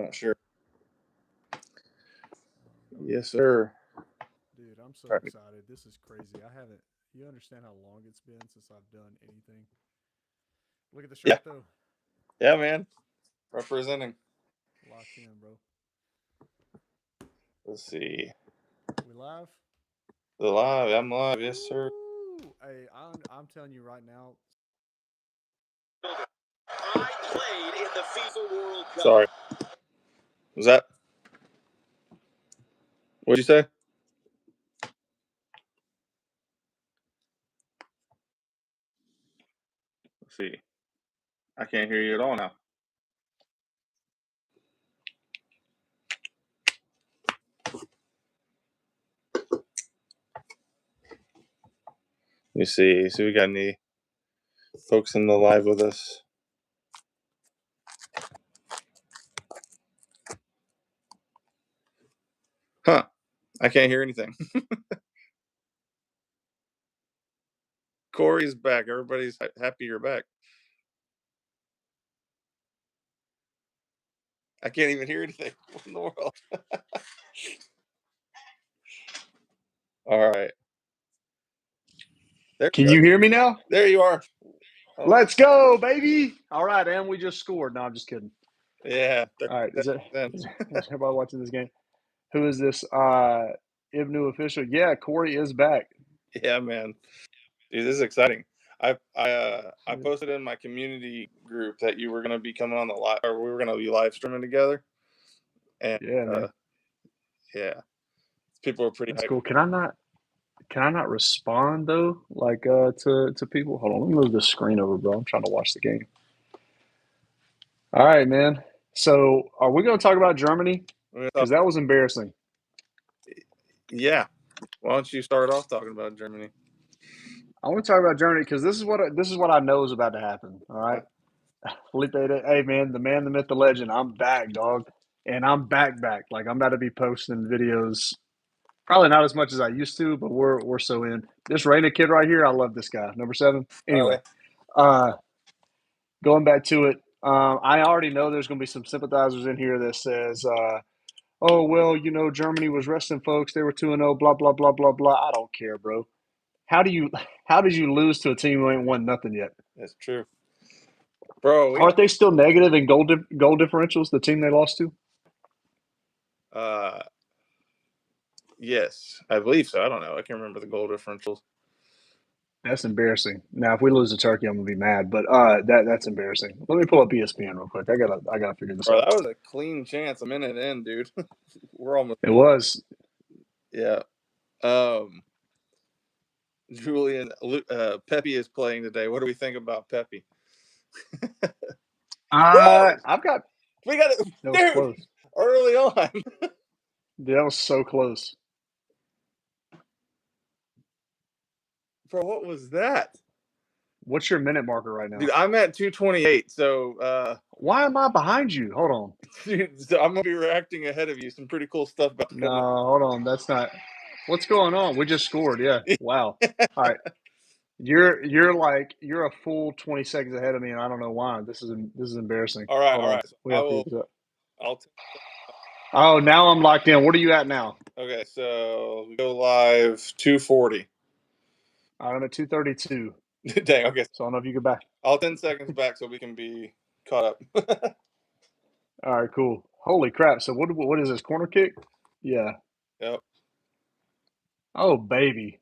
not sure. Yes, sir. Dude, I'm so Right. excited. This is crazy. I haven't. You understand how long it's been since I've done anything? Look at the shirt, Yeah. though. Yeah, man. Representing. Locked in, bro. Let's see. We live? The live. I'm live. Yes, sir. Woo! Hey, I'm telling you right now. I played in the FIFA World Cup. Sorry. Was that? What'd you say? Let's see. I can't hear you at all now. Let me see. So we got any folks in the live with us? Huh. I can't hear anything. Corey's back. Everybody's happy you're back. I can't even hear anything. What in the world? All right. Can you hear me now? There you are. Oh. Let's go, baby. All right, and we just scored. No, I'm just kidding. Yeah. All right. Is everybody watching this game? Who is this? Ibnu official? Yeah, Corey is back. Yeah, man. Dude, this is exciting. I posted in my community group that you were going to be coming on the live, or we were going to be live streaming together. And yeah, man. Yeah, people are pretty. That's cool. Can I not respond though? Like to people? Hold on, let me move the screen over, bro. I'm trying to watch the game. All right, man. So are we going to talk about Germany? Because that was embarrassing. Yeah. Why don't you start off talking about Germany? I want to talk about Germany because this is what I know is about to happen. All right, Felipe, hey man, the man, the myth, the legend. I'm back, dog, and I'm back. Like I'm about to be posting videos. Probably not as much as I used to, but we're so in. This Reina kid right here, I love this guy. Number 7. Anyway, going back to it, I already know there's going to be some sympathizers in here that says, "Oh well, Germany was resting folks. They were 2-0. Blah blah blah blah blah." I don't care, bro. How did you lose to a team who ain't won nothing yet? That's true, bro. Aren't they still negative in goal differentials? The team they lost to? Yes, I believe so. I don't know. I can't remember the goal differentials. That's embarrassing. Now, if we lose to Turkey, I'm gonna be mad. But that's embarrassing. Let me pull up ESPN real quick. I gotta figure this out. That was a clean chance a minute in, dude. We're almost. It was. Yeah. Julian Pepe is playing today. What do we think about Pepe? I've got. We got it. That was close. Early on. That was so close. Bro, what was that? What's your minute marker right now? Dude, I'm at 2:28. So why am I behind you? Hold on. Dude, so I'm gonna be reacting ahead of you. Some pretty cool stuff about. No, hold on. That's not. What's going on? We just scored. Yeah. Wow. All right. You're a full 20 seconds ahead of me, and I don't know why. This is embarrassing. All right. Oh, now I'm locked in. What are you at now? Okay, so we go live 2:40. I'm at 2:32. Dang. Okay. So I don't know if you get back. I'll 10 seconds back so we can be caught up. All right. Cool. Holy crap! So what is this, corner kick? Yeah. Yep. Oh baby.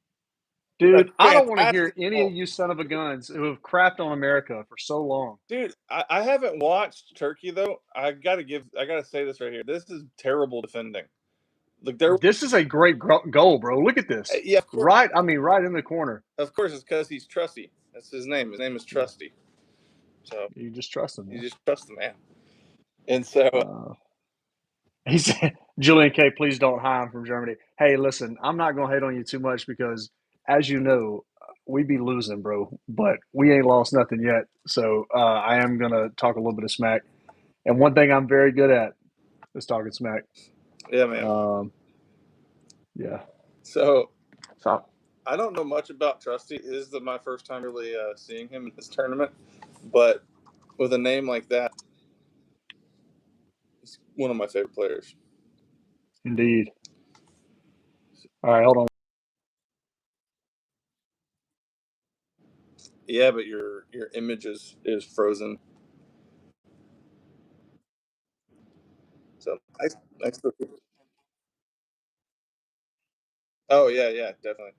Dude, I don't want to hear any of you son of a guns who have crapped on America for so long. Dude, I haven't watched Turkey though. I gotta say this right here. This is terrible defending. Look, this is a great goal, bro. Look at this. Yeah, of course. Right in the corner. Of course, it's because he's trusty. That's his name. His name is Trusty. So you just trust him. You just trust the man. And so he said, "Julian K, please don't hire him from Germany." Hey, listen, I'm not gonna hate on you too much because, as you know, we be losing, bro. But we ain't lost nothing yet. So I am gonna talk a little bit of smack. And one thing I'm very good at is talking smack. Yeah, man. Yeah. So I don't know much about Trusty. This is my first time really seeing him in this tournament. But with a name like that, one of my favorite players. Indeed. All right, hold on. Yeah, but your image is frozen. So I still. Oh yeah, definitely.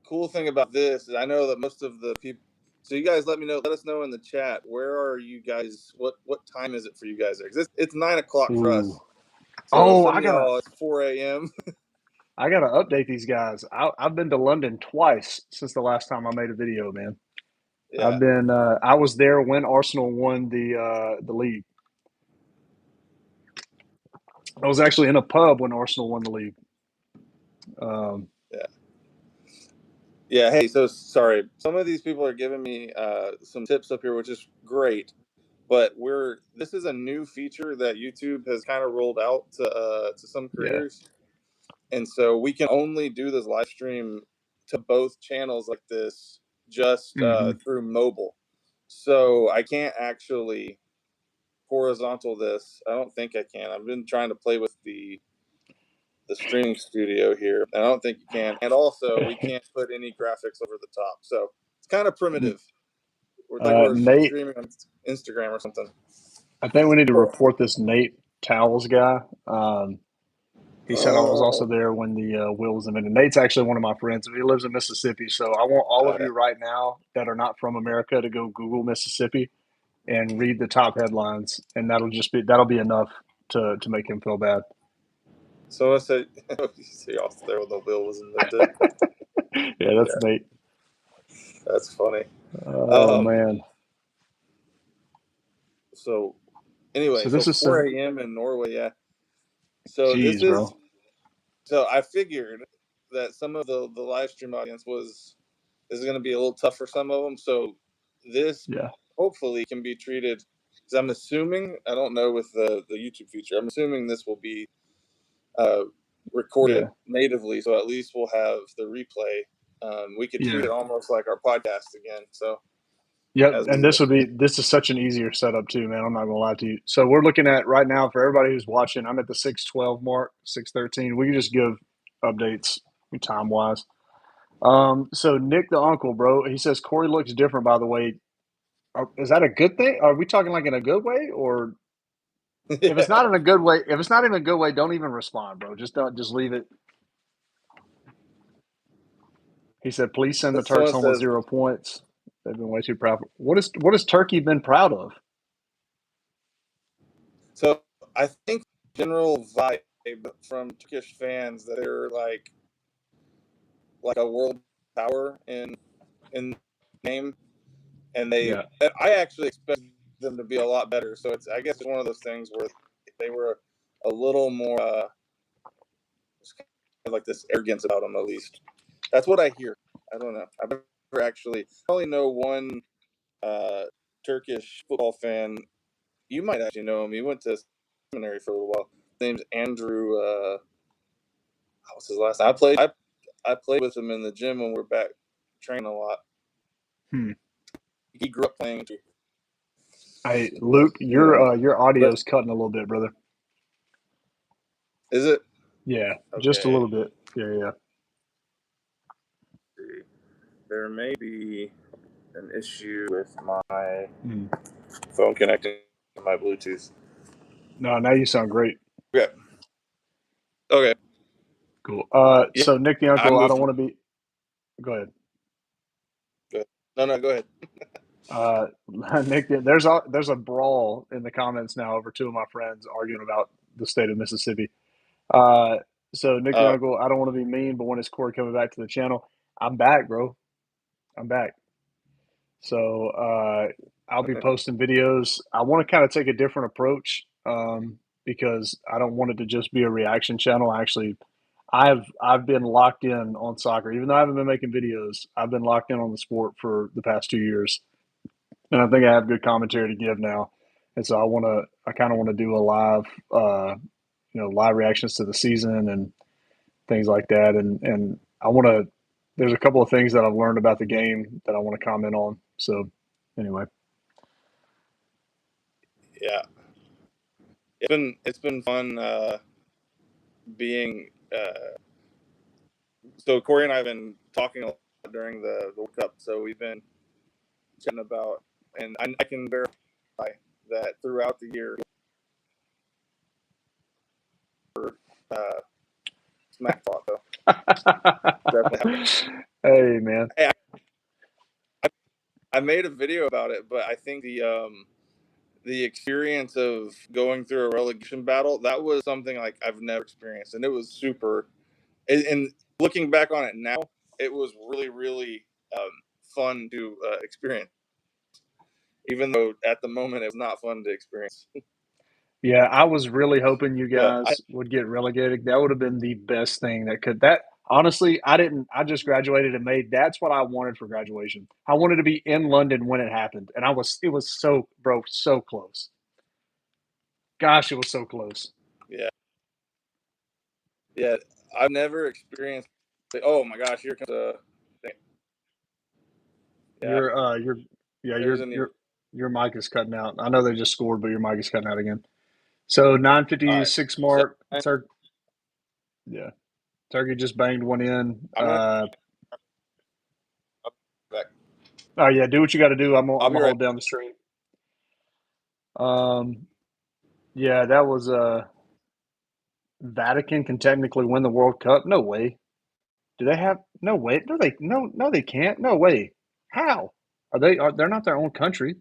Cool thing about this is I know that most of the people. So you guys, let us know in the chat. Where are you guys? What time is it for you guys there? 'Cause it's 9 o'clock for Ooh. us. So Oh, some of y'all, it's 4 a.m. I gotta update these guys. I've been to London twice since the last time I made a video, man. Yeah. I was there when Arsenal won the league. I was actually in a pub when Arsenal won the league. Yeah. Yeah. Hey, so sorry. Some of these people are giving me some tips up here, which is great. But this is a new feature that YouTube has kind of rolled out to some Yeah. creators, and so we can only do this live stream to both channels like this just Mm-hmm. through mobile. So I can't actually horizontal this. I don't think I can. I've been trying to play with the streaming studio here, and I don't think you can. And also, we can't put any graphics over the top, so it's kind of primitive. We're Nate, streaming on Instagram or something. I think we need to report this Nate Towels guy. He said I was also Oh, there when the wheel was invented. Nate's actually one of my friends. He lives in Mississippi, so I want all of yeah. you right now that are not from America to go Google Mississippi and read the top headlines, and that'll be enough to make him feel bad. So I said, you see, off there when the wheel was invented. Yeah, that's Yeah, Nate. that's funny. Oh man. So anyway, So so this is 4 a.m. in Norway, yeah. So geez, bro. so I figured that some of the live stream audience is going to be a little tough for some of them. So this Yeah. hopefully can be treated, because I'm assuming, I don't know with the YouTube feature, I'm assuming this will be recorded Yeah. natively, so at least we'll have the replay. We could treat Yeah. it almost like our podcast again. So Yep. as And we this is such an easier setup too, man. I'm not gonna lie to you. So we're looking at right now for everybody who's watching, I'm at the 6:12 mark, 6:13. We can just give updates time wise. So Nick the uncle, bro, he says Corey looks different by the way. Is that a good thing? Are we talking like in a good way? Or if it's not in a good way, if it's not in a good way, don't even respond, bro. Just leave it. He said, please send the Turks Someone home with says, 0 points. They've been way too proud. What has Turkey been proud of? so I think general vibe from Turkish fans that they're like a world power in name, and Yeah. I actually expect them to be a lot better. So I guess it's one of those things where they were a little more kind of like this arrogance about them, at least. That's what I hear. I don't know. I've never actually. I only know one Turkish football fan. You might actually know him. He went to seminary for a little while. His name's Andrew. What's his last name? I played with him in the gym when we were back training a lot. Hmm. He grew up playing too. Hey, But Luke, anyway, your audio's cutting a little bit, brother. is it Yeah, just a okay? little bit. Yeah, yeah. Let's see, there may be an issue with my Hmm. phone connecting to my Bluetooth. No, now you sound great. Okay. Okay. Cool. Yeah, So Nick the I uncle, I moved. don't want to be. Go ahead. Go ahead. No, go ahead. Uh, Nick, there's a brawl in the comments now over two of my friends arguing about the state of Mississippi. Uh, so Nick the Oh, uncle, I don't want to be mean, but when is Corey coming back to the channel? I'm back, bro. I'm back. So I'll be posting videos. I want to kind of take a different approach because I don't want it to just be a reaction channel. Actually, I've been locked in on soccer, even though I haven't been making videos. I've been locked in on the sport for the past 2 years, and I think I have good commentary to give now. And so I kind of want to do a live, live reactions to the season and things like that. And I want to. There's a couple of things that I've learned about the game that I want to comment on. So anyway. Yeah, it's been fun being. So Corey and I have been talking a lot during the World Cup. So we've been chatting about, and I can verify that throughout the year, uh, smack talk though. Definitely. Hey, man. Hey, I made a video about it, but I think the experience of going through a relegation battle, that was something like I've never experienced, and it was super. And looking back on it now, it was really, really fun to experience, even though at the moment it was not fun to experience. Yeah, I was really hoping you But guys would get relegated. That would have been the best thing that could. That honestly, I just graduated in May. That's what I wanted for graduation. I wanted to be in London when it happened, and it was so, bro, so close. Gosh, it was so close. yeah, yeah, I've never experienced. Oh my gosh, here comes a. Yeah, Your yeah, there's a new. your mic is cutting out. I know they just scored, but your mic is cutting out again. So All right, 9:56 so mark. Yeah, Turkey just banged one in. I'm gonna. I'll be back. Oh yeah, do what you got to do. I'm I'll be gonna right. hold down the stream. Yeah, that was Vatican can technically win the World Cup. No way. Do they have no way? No they can't. No way. How? They're not their own country.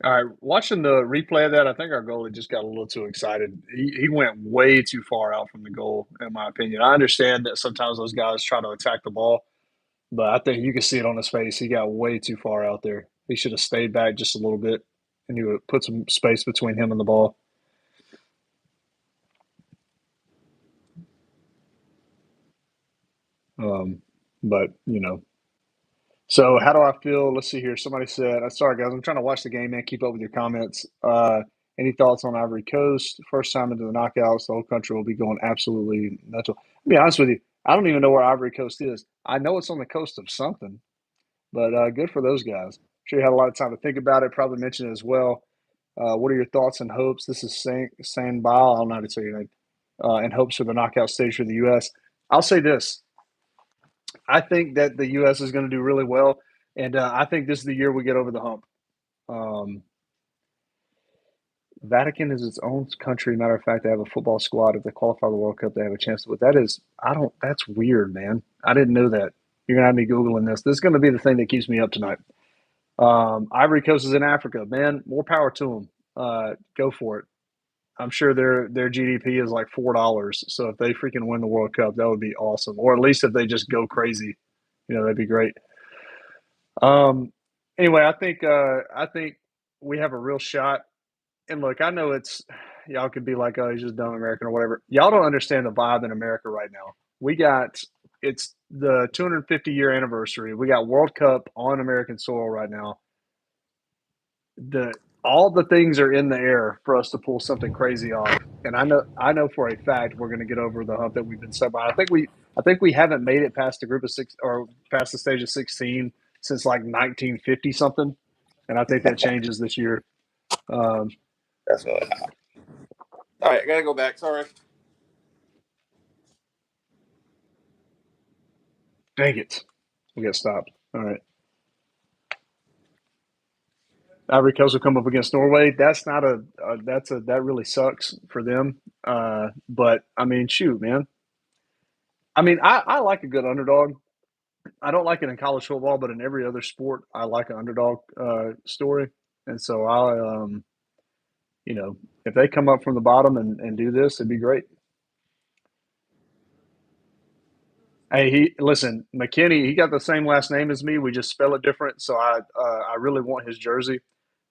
All right, watching the replay of that, I think our goalie just got a little too excited. He went way too far out from the goal, in my opinion. I understand that sometimes those guys try to attack the ball, but I think you can see it on his face. He got way too far out there. He should have stayed back just a little bit, and he would put some space between him and the ball. But so how do I feel? Let's see here. Somebody said, "Sorry guys, I'm trying to watch the game and keep up with your comments." Any thoughts on Ivory Coast? First time into the knockouts, the whole country will be going absolutely nuts. To be honest with you, I don't even know where Ivory Coast is. I know it's on the coast of something, but good for those guys. Sure, you had a lot of time to think about it. Probably mentioned it as well. What are your thoughts and hopes? This is Sanbal. I don't know how to say your name. And hopes for the knockout stage for the U.S. I'll say this. I think that the U.S. is going to do really well, and I think this is the year we get over the hump. Um, Vatican is its own country. Matter of fact, they have a football squad. If they qualify for the World Cup, they have a chance to. But that is, I don't. That's weird, man. I didn't know that. You're gonna have me googling this. This is going to be the thing that keeps me up tonight. Ivory Coast is in Africa, man. More power to them. Go for it. I'm sure their GDP is like $4. So if they freaking win the World Cup, that would be awesome. Or at least if they just go crazy, that'd be great. Um, anyway, I think we have a real shot. And look, I know y'all could be like, oh, he's just dumb American or whatever. Y'all don't understand the vibe in America right now. It's the 250-year anniversary. We got World Cup on American soil right now. All the things are in the air for us to pull something crazy off. And I know for a fact we're going to get over the hump that we've been stuck by. I think we haven't made it past the group of six or past the stage of 16 since like 1950 something, and I think that changes this year. Definitely. All right, I gotta go back. Sorry. Dang it, we got stopped. All right, Ivory Coast will come up against Norway. That's not that really sucks for them. But I mean, shoot, man. I mean, I like a good underdog. I don't like it in college football, but in every other sport, I like an underdog story. And so if they come up from the bottom and do this, it'd be great. Hey, listen, McKinney. He got the same last name as me. We just spell it different. So I really want his jersey,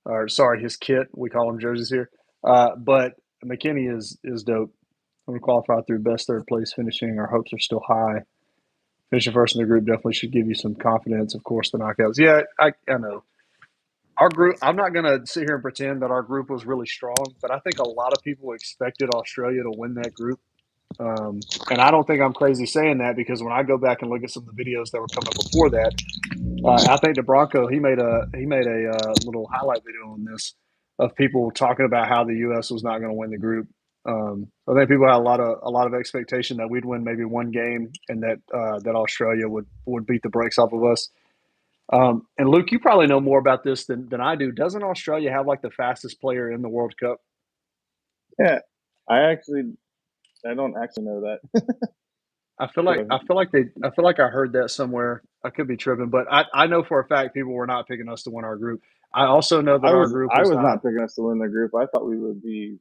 or sorry, his kit. We call them jerseys here. But McKinney is dope. We qualified through best third place finishing. Our hopes are still high. Finishing first in the group definitely should give you some confidence. Of course, the knockouts. Yeah, I know. Our group, I'm not going to sit here and pretend that our group was really strong, but I think a lot of people expected Australia to win that group. And I don't think I'm crazy saying that because when I go back and look at some of the videos that were coming before that, I think the Bronco he made a little highlight video on this of people talking about how the U.S. was not going to win the group. I think people had a lot of expectation that we'd win maybe one game and that that Australia would beat the brakes off of us. And Luke, you probably know more about this than I do. Doesn't Australia have like the fastest player in the World Cup? Yeah, I don't actually know that. I feel like I heard that somewhere. I could be tripping, but I know for a fact people were not picking us to win our group. I also know that our group I was was not. not picking us to win the group. I thought we would be.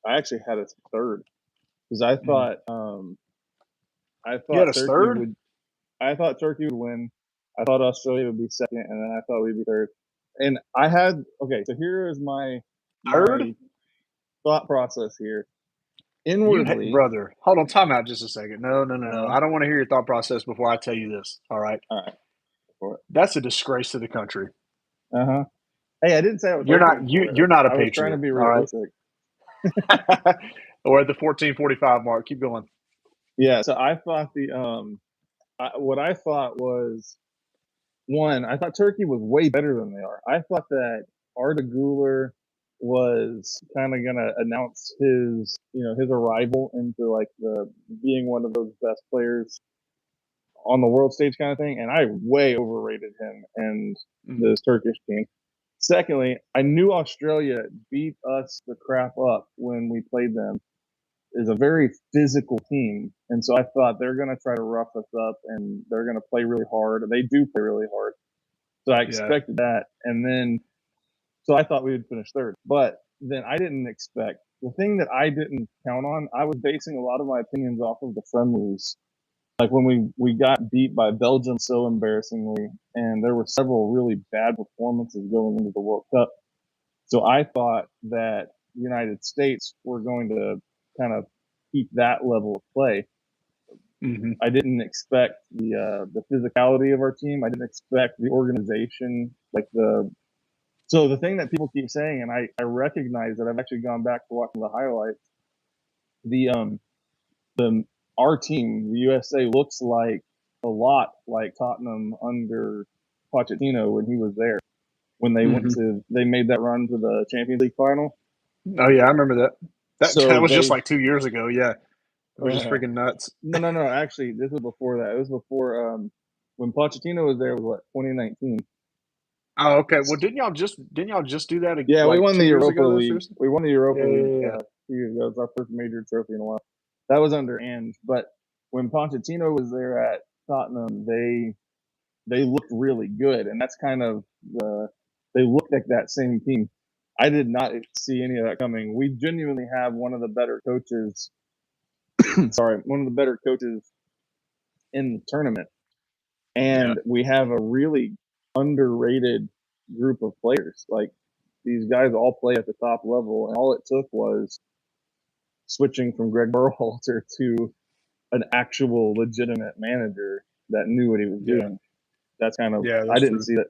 I actually had us third because I thought You had us Turkey third? would. I thought Turkey would win. I thought Australia would be second, and then I thought we'd be third. And I had okay. So here is my Third? thought process here. Inwardly, Brother, hold on, time out just a second. No. uh, I don't want to hear your thought process before I tell you this. All right. all right, for it. That's a disgrace to the country. Hey, I didn't say I was. You're not you're not a I was trying to patriot. be All right. realistic. We're at the 14:45 mark. Keep going. Yeah. So I thought what I thought was one. I thought Turkey was way better than they are. I thought that Arda Güler was kind of gonna announce his arrival into like the being one of those best players on the world stage kind of thing, and I way overrated him and this Turkish team. Secondly, I knew Australia beat us the crap up when we played them. Is a very physical team, and so I thought they're going to try to rough us up and they're going to play really hard. They do play really hard, so I expected that, and then so I thought we would finish third. But then I didn't expect the thing that I didn't count on. I was basing a lot of my opinions off of the friendlies, like when we got beat by Belgium so embarrassingly, and there were several really bad performances going into the World Cup. So I thought that the United States were going to kind of keep that level of play. Mm-hmm. I didn't expect the physicality of our team. I didn't expect the organization, So the thing that people keep saying, and I recognize that I've actually gone back to watching the highlights. Our team, the USA, looks like a lot like Tottenham under Pochettino when he was there. When they they made that run to the Champions League final. Oh yeah, I remember that. That was just like 2 years ago. Yeah, it was just freaking nuts. No. Actually, this was before that. It was before when Pochettino was there. Was 2019? Oh, okay. Well, didn't y'all just do that? Yeah, like we won the Europa League. Seriously? We won the Europa League Yeah. 2 years ago. It was our first major trophy in a while. That was under Ange. But when Pochettino was there at Tottenham, they looked really good, and that's kind of they looked like that same team. I did not see any of that coming. We genuinely have one of the better coaches. One of the better coaches in the tournament, and we have a really underrated group of players. Like these guys all play at the top level, and all it took was switching from Greg Berhalter to an actual legitimate manager that knew what he was doing. That's kind of I didn't see that.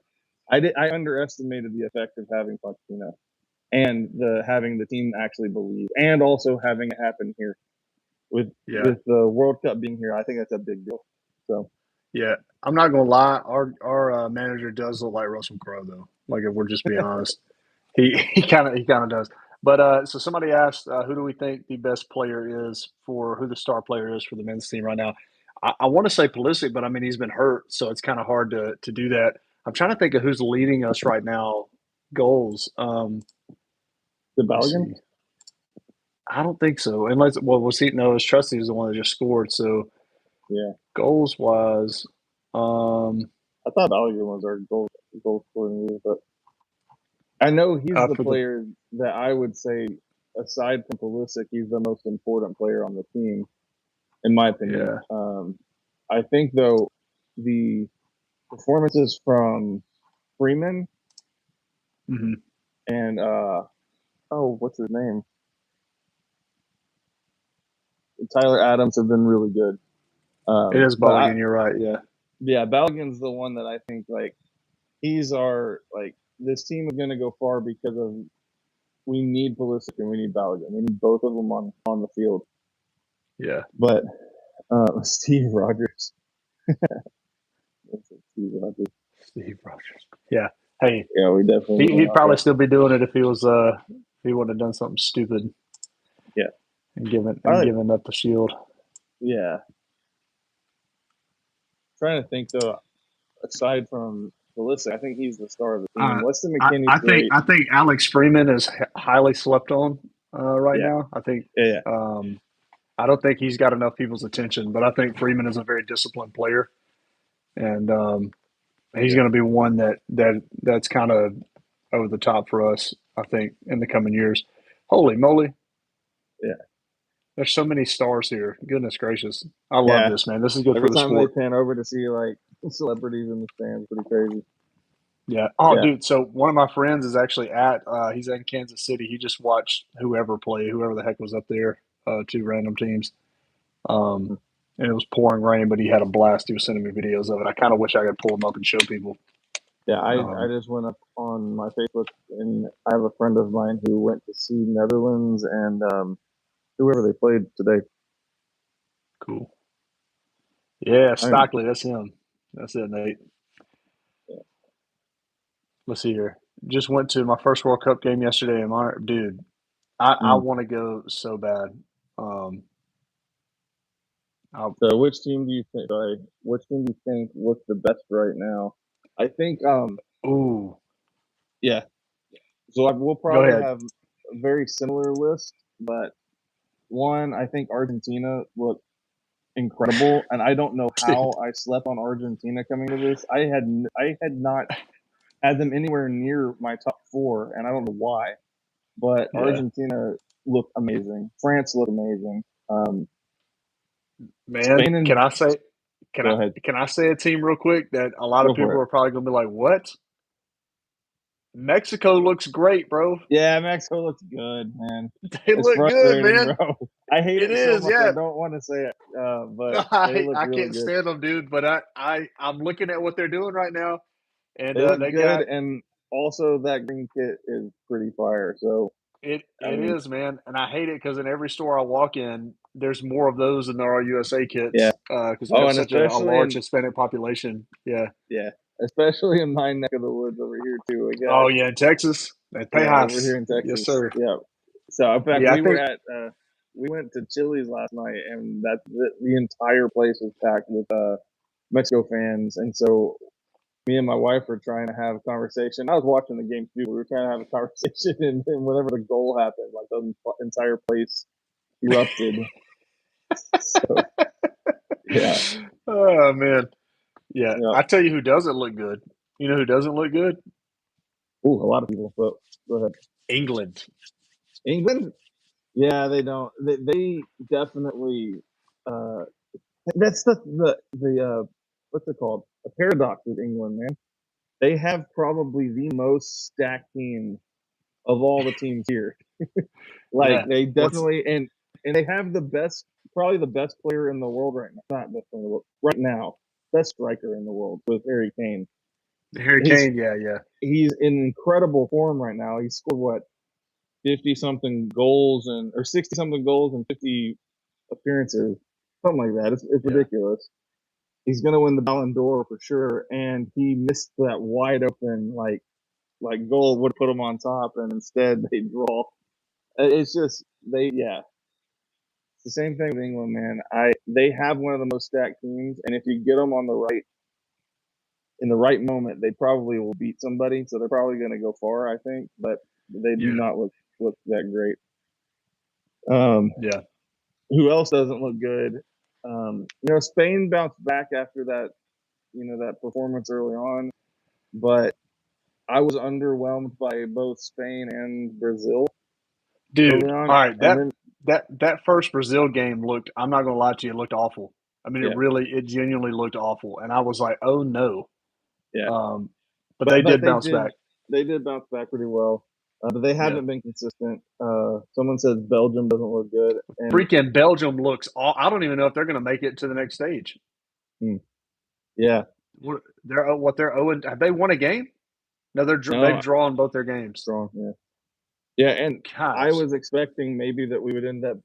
I underestimated the effect of having Pochettino and having the team actually believe, and also having it happen here with the World Cup being here. I think that's a big deal. So yeah, I'm not gonna lie. Our manager does look like Russell Crowe, though. Like if we're just being honest, he kind of does. But so somebody asked, who do we think the best player is for who the star player is for the men's team right now? I want to say Pulisic, but I mean he's been hurt, so it's kind of hard to do that. I'm trying to think of who's leading us right now. Goals. The Balogun? I don't think so. Unless we'll see. No, it's Trusty is the one that just scored. So yeah, goals wise, I thought Balogun was our goal scoring leader, but I know he's the player that I would say, aside from Pulisic, he's the most important player on the team, in my opinion. Yeah. I think though the performances from Freeman and what's his name? Tyler Adams have been really good. It is Balogun, you're right, yeah. Yeah, Balogun's the one that I think he's our this team is gonna go far because of we need Pulisic and we need Balogun. We need both of them on the field. Yeah. But Steve Rogers. Steve Rogers. Steve Rogers. Yeah. Hey, Yeah, we definitely. he'd probably still be doing it if he was if he wouldn't have done something stupid. Yeah. And given up the shield. Yeah. Trying to think though, aside from Pulisic, I think he's the star of the team. Weston McKennie's great. I think Alex Freeman is highly slept on right now. I think I don't think he's got enough people's attention, but I think Freeman is a very disciplined player, and he's going to be one that's kind of over the top for us, I think, in the coming years. Holy moly! Yeah, there's so many stars here. Goodness gracious, I love this, man. This is good Every for the time sport. they pan over to see like celebrities in the stands, pretty crazy. Yeah. Oh, dude. So one of my friends is actually he's in Kansas City. He just watched whoever the heck was up there, 2 random teams. And it was pouring rain, but he had a blast. He was sending me videos of it. I kind of wish I could pull them up and show people. Yeah, I just went up on my Facebook, and I have a friend of mine who went to see Netherlands and whoever they played today. Cool. Yeah, Stockley, that's him. That's it, Nate. Yeah. Let's see here. Just went to my first World Cup game yesterday, and dude, I want to go so bad. So which team do you think? Which team do you think looks the best right now? I think. Ooh. Yeah. So we'll probably have a very similar list, but one, I think Argentina looked incredible, and I don't know how I slept on Argentina coming to this. I had not had them anywhere near my top 4, and I don't know why. But Argentina looked amazing. France looked amazing. Man, can I say a team real quick that a lot of people are probably going to be like, what? Mexico looks great, bro. Yeah, Mexico looks good, man. They look good, man. Bro. I hate it so much. I don't want to say it, but I can't stand them, dude. But I'm looking at what they're doing right now, and they look good. And also that green kit is pretty fire. So it is, man. And I hate it because in every store I walk in, there's more of those than there are USA kits. Yeah. Because we have such a large Hispanic population. Yeah. Yeah. Especially in my neck of the woods over here too. In Texas, they pay high over here in Texas. Yes, sir. Yeah. So in fact, we went to Chili's last night, and the entire place was packed with Mexico fans, and so me and my wife were trying to have a conversation. I was watching the game too. We were trying to have a conversation, and whenever the goal happened, like the entire place erupted. So, yeah. Oh man. Yeah. I tell you who doesn't look good. You know who doesn't look good? Ooh, a lot of people. But go ahead. England. Yeah, they don't. They definitely. That's the what's it called? A paradox with England, man. They have probably the most stacked team of all the teams here. They definitely and they have probably the best player in the world right now. Not best player in the world right now. Best striker in the world with Harry Kane. Kane, yeah. He's in incredible form right now. He scored 50-something goals or 60-something goals and 50 appearances, something like that. It's ridiculous. He's gonna win the Ballon d'Or for sure, and he missed that wide open like goal would put him on top, and instead they draw. It's just It's the same thing with England, man. They have one of the most stacked teams, and if you get them in the right moment, they probably will beat somebody. So they're probably going to go far, I think, but they do not look that great. Who else doesn't look good? Spain bounced back after that, that performance early on, but I was underwhelmed by both Spain and Brazil. Dude, all right, that first Brazil game looked, I'm not going to lie to you, it looked awful. I mean, it genuinely looked awful. And I was like, oh no. Yeah. But they did bounce back. They did bounce back pretty well. But they haven't been consistent. Someone says Belgium doesn't look good. Freaking Belgium looks I don't even know if they're going to make it to the next stage. Yeah. They're 0. Have they won a game? No, they've drawn both their games. Yeah, and I was expecting maybe that we would end up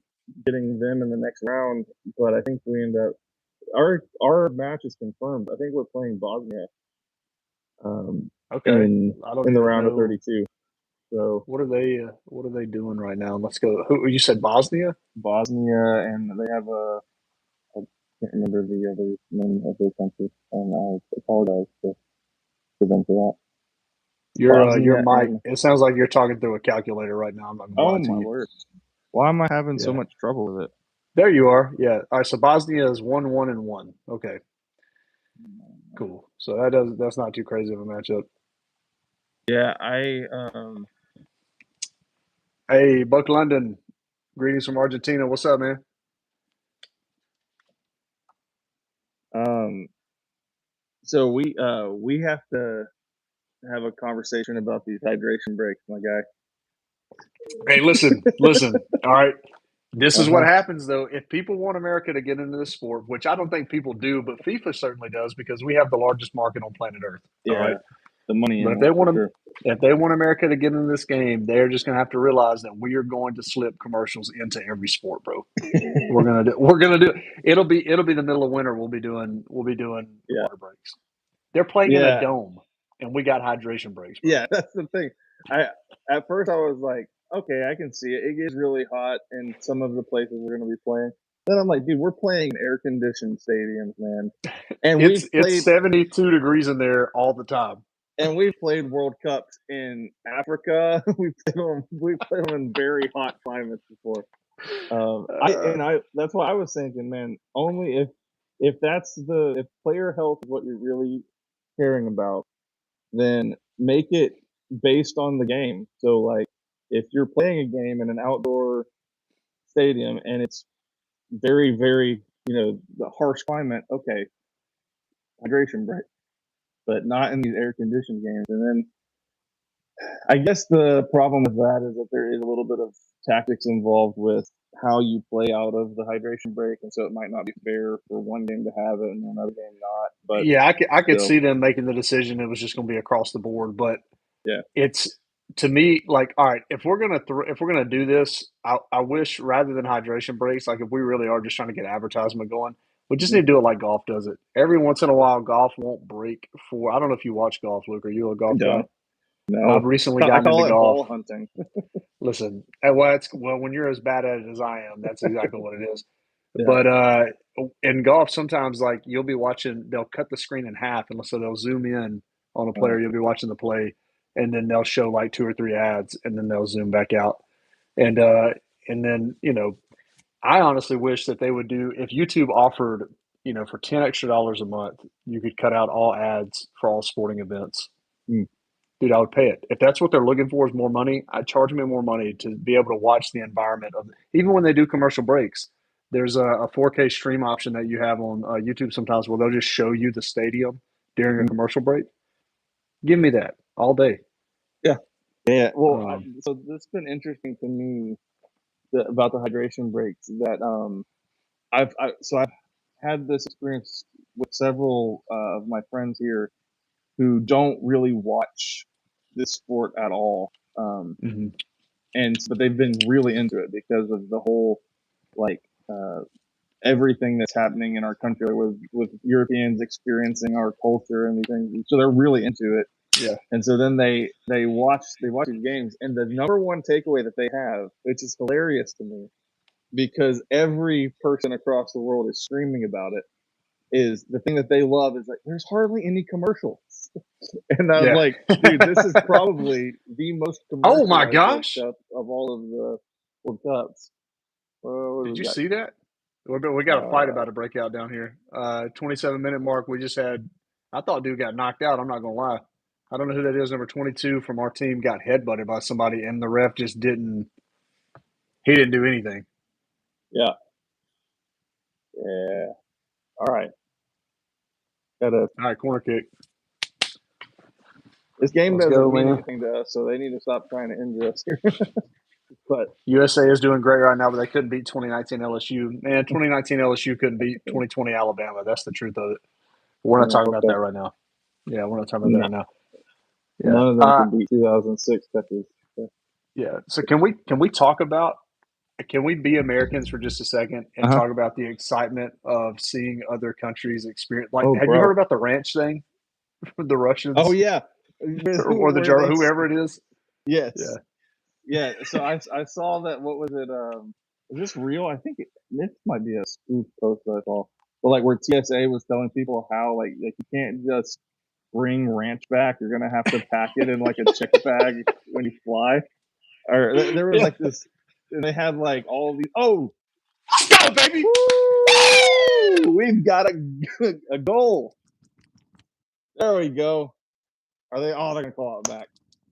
getting them in the next round, but I think we end up our match is confirmed. I think we're playing Bosnia Okay. I don't in the even round of know 32. So what are they doing right now. Let's go. Who you said Bosnia? Bosnia, and they have I can't remember the other name of their country, and I apologize to them for that. Your Bosnia mic. and It sounds like you're talking through a calculator right now. I'm not gonna lie oh to my you. word, why am I having so Yeah. much trouble with it? There you are. Yeah. All right. So Bosnia is 1-1-1. Okay. Cool. So that's not too crazy of a matchup. Yeah, Hey, Buck London. Greetings from Argentina. What's up, man? so we have to have a conversation about these hydration breaks, my guy. Hey, listen. All right. This is what Uh-huh. happens, though. If people want America to get into this sport, which I don't think people do, but FIFA certainly does because we have the largest market on planet Earth. All Yeah, right. the money But in it for sure. if they want America to get into this game, they're just gonna have to realize that we are going to slip commercials into every sport, bro. We're gonna do it'll be the middle of winter. We'll be doing Yeah. water breaks. They're playing in a Yeah. dome, and we got hydration breaks, bro. Yeah, that's the thing. At first I was like, okay, I can see it. It gets really hot in some of the places we're going to be playing. Then I'm like, dude, we're playing in air-conditioned stadiums, man. And It's 72 degrees in there all the time. we've played World Cups in Africa. We played them in very hot climates before. That's why I was thinking, man, only if if player health is what you're really caring about, then make it based on the game. So like if you're playing a game in an outdoor stadium and it's very, very, the harsh climate, okay, hydration break, but not in these air conditioned games. And then I guess the problem with that is that there is a little bit of tactics involved with how you play out of the hydration break, and so it might not be fair for one game to have it and another game not. But Yeah, I could still. see them making the decision. It was just going to be across the board, but Yeah. it's to me like, all right, if we're gonna do this, I wish rather than hydration breaks, like if we really are just trying to get advertisement going, we just need to do it like golf does it. Every once in a while, golf won't break for. I don't know if you watch golf, Luke. Are you a golf guy? No, I've recently I gotten call into it golf. ball hunting. Listen, when you're as bad at it as I am, that's exactly what it is. Yeah. But in golf, sometimes like you'll be watching, they'll cut the screen in half, and so they'll zoom in on a player. You'll be watching the play, and then they'll show like 2 or 3 ads, and then they'll zoom back out. And then I honestly wish that they would do if YouTube offered for $10 extra a month, you could cut out all ads for all sporting events. Dude, I would pay it. If that's what they're looking for is more money, I'd charge them more money to be able to watch the environment of even when they do commercial breaks. There's a 4K stream option that you have on YouTube sometimes where they'll just show you the stadium during a commercial break. Give me that all day. Yeah. Well, so it's been interesting to me about the hydration breaks that I've had this experience with several of my friends here who don't really watch this sport at all, but they've been really into it because of the whole like everything that's happening in our country with Europeans experiencing our culture and these things. So they're really into it. Yeah. And so then they watch these games, and the number one takeaway that they have, which is hilarious to me, because every person across the world is screaming about it, is the thing that they love is like there's hardly any commercials. And I'm like, dude, this is probably the most Oh my commercialized World gosh. Cup of all of the World Cups. Did you see that? We got a fight about to break out down here. 27-minute mark. We just had. I thought dude got knocked out. I'm not gonna lie. I don't know who that is. Number 22 from our team got headbutted by somebody, and the ref just didn't. He didn't do anything. Yeah. All right. All right, corner kick. This game Let's doesn't go, mean man. anything to us, so they need to stop trying to injure us here. But USA is doing great right now, but they couldn't beat 2019 LSU. Man, 2019 LSU couldn't beat 2020 Alabama. That's the truth of it. We're not talking about that right now. Yeah, we're not talking about that right now. Yeah. None of them can beat 2006 Texas. Yeah. So can we talk about Can we be Americans for just a second and talk about the excitement of seeing other countries experience? Like, have you heard about the ranch thing with the Russians? Oh yeah, or the German, whoever it is. Yes. Yeah. So I saw that. What was it? Is this real? I think this might be a spoof post that I saw. But like where TSA was telling people how like you can't just bring ranch back. You're gonna have to pack it in like a check bag when you fly. Or there was like this, and they had like all these. Oh, let's go, baby! Woo! We've got a goal. There we go. Are they? Oh, they're gonna call it back.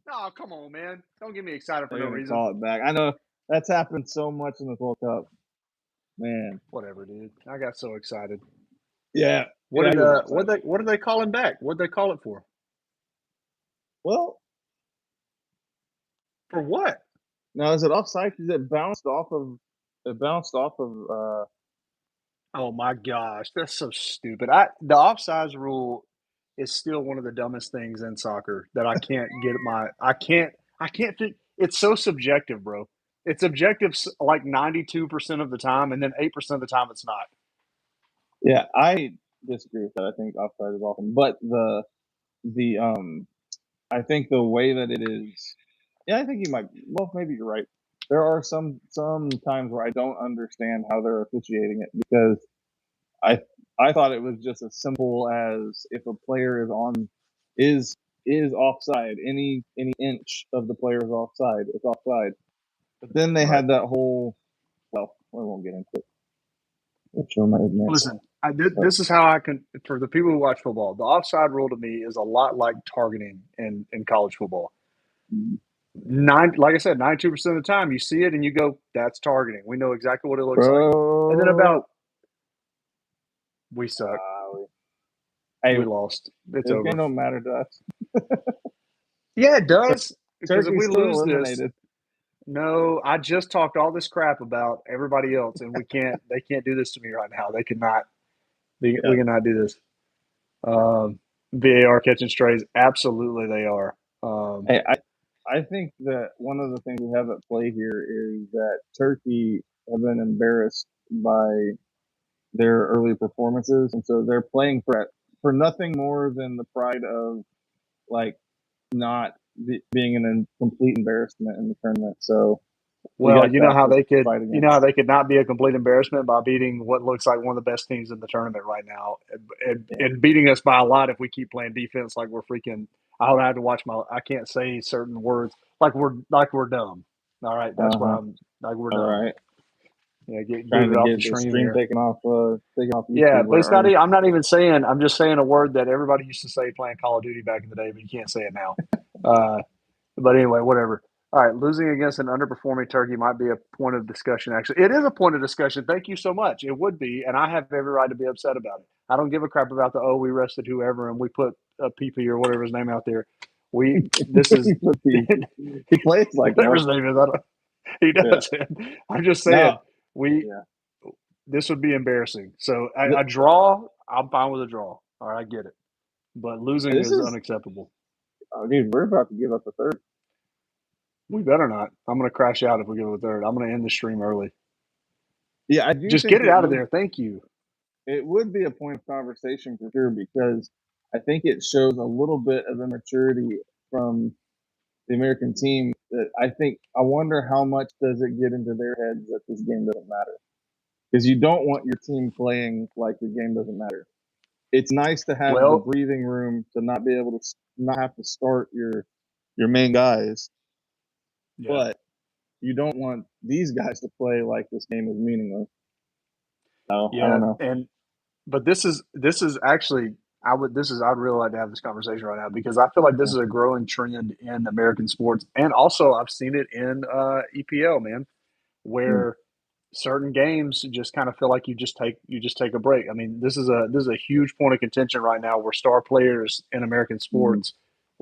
Oh, come on, man! Don't get me excited for no reason. Call it back. I know that's happened so much in the World Cup. Man, whatever, dude. I got so excited. Yeah. What did they call him back? What did they call it for? Well, for what? Now is it offside? Because it bounced off of. Oh my gosh, that's so stupid. The offsides rule is still one of the dumbest things in soccer that I can't get I can't think. It's so subjective, bro. It's objective like 92% of the time, and then 8% of the time it's not. Yeah, I disagree with that. I think offside is often, but I think the way that it is. Yeah, I think you might. Well, maybe you're right. There are some times where I don't understand how they're officiating it because I thought it was just as simple as if a player is offside, any inch of the player is offside, it's offside. But then they had that whole. Well, we won't get into it. Listen, this is how I can, for the people who watch football, the offside rule to me is a lot like targeting in college football. Like I said, 92% of the time you see it and you go, that's targeting. We know exactly what it looks like. And then we suck. We lost. It's over. This game don't matter to us. Yeah, it does. Because if we lose eliminated. this, no, I just talked all this crap about everybody else, and they can't do this to me right now. They cannot. We cannot do this. VAR catching strays, absolutely they are. Hey, I think that one of the things we have at play here is that Turkey have been embarrassed by their early performances, and so they're playing for nothing more than the pride of like not being a complete embarrassment in the tournament. So, well, you know how they could not be a complete embarrassment by beating what looks like one of the best teams in the tournament right now, and beating us by a lot if we keep playing defense like we're freaking. I don't have to watch I can't say certain words like we're dumb. All right, that's what I'm like. We're dumb. All right. Yeah, get trying it to off get the the stream taken off YouTube. Yeah, but it's not. I'm not even saying. I'm just saying a word that everybody used to say playing Call of Duty back in the day, but you can't say it now. But anyway, whatever. All right, losing against an underperforming Turkey might be a point of discussion. Actually, it is a point of discussion. Thank you so much. It would be, and I have every right to be upset about it. I don't give a crap about we rested whoever and we put a PP or whatever his name out there. This is he plays like whatever his name is. He does. Yeah. I'm just saying this would be embarrassing. So a draw, I'm fine with a draw. All right, I get it, but losing is unacceptable. Oh, dude, we're about to give up a third. We better not. I'm going to crash out if we give a third. I'm going to end the stream early. Yeah, I do. Just get it out of there. Thank you. It would be a point of conversation for sure because I think it shows a little bit of immaturity from the American team. That I wonder how much does it get into their heads that this game doesn't matter, because you don't want your team playing like the game doesn't matter. It's nice to have the breathing room to not be able to not have to start your main guys, but you don't want these guys to play like this game is meaningless. So, I don't know. But this is actually I'd really like to have this conversation right now because I feel like this is a growing trend in American sports, and also I've seen it in EPL, man, where certain games just kind of feel like you just take a break. I mean, this is a huge point of contention right now where star players in American sports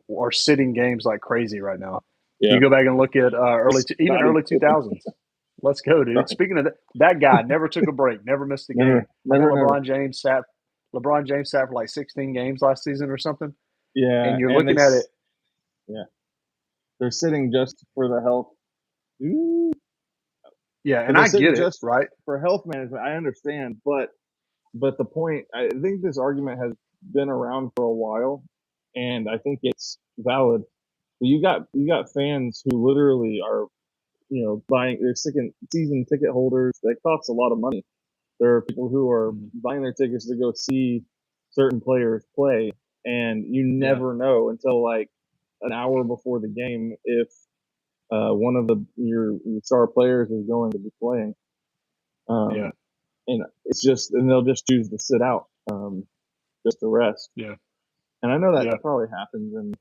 are sitting games like crazy right now. Yeah. You go back and look at early 2000s. Let's go, dude. Right. Speaking of that guy never took a break, never missed a game. LeBron James sat for like 16 games last season or something. Yeah, and you're looking at it. Yeah, they're sitting just for the health. Yeah, and If they're I get sitting it, just right? for health management, I understand. But the point, I think this argument has been around for a while, and I think it's valid. You got fans who literally are, buying. They're season ticket holders. That costs a lot of money. There are people who are buying their tickets to go see certain players play, and you never know until like an hour before the game if one of your star players is going to be playing. Yeah. And it's just, and they'll just choose to sit out, just to rest. Yeah. And I know that Yeah. probably happens in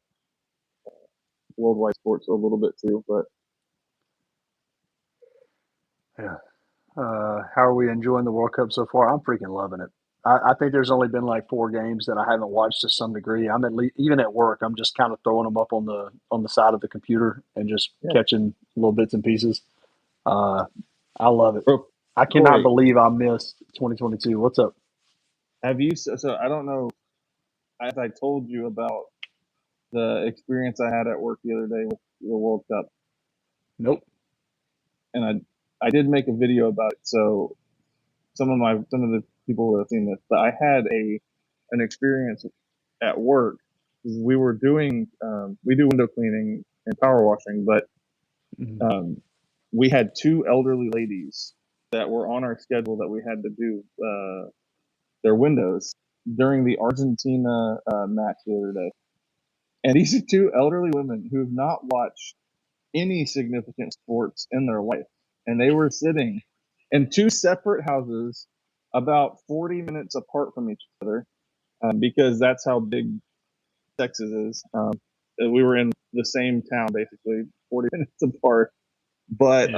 worldwide sports a little bit too, but Yeah. How are we enjoying the World Cup so far? I'm freaking loving it. I think there's only been like 4 games that I haven't watched to some degree. I'm at least, even at work, I'm just kind of throwing them up on the side of the computer and just catching little bits and pieces. I love it. I cannot Corey, believe I missed 2022. What's up? have you? So I don't know if I told you about the experience I had at work the other day with the World Cup. Nope. And I did make a video about it. So some of the people who have seen this, but I had an experience at work. We were doing we do window cleaning and power washing, but we had 2 elderly ladies that were on our schedule that we had to do their windows during the Argentina match the other day. And these are 2 elderly women who have not watched any significant sports in their life. And they were sitting in 2 separate houses about 40 minutes apart from each other, because that's how big Texas is. We were in the same town, basically 40 minutes apart. But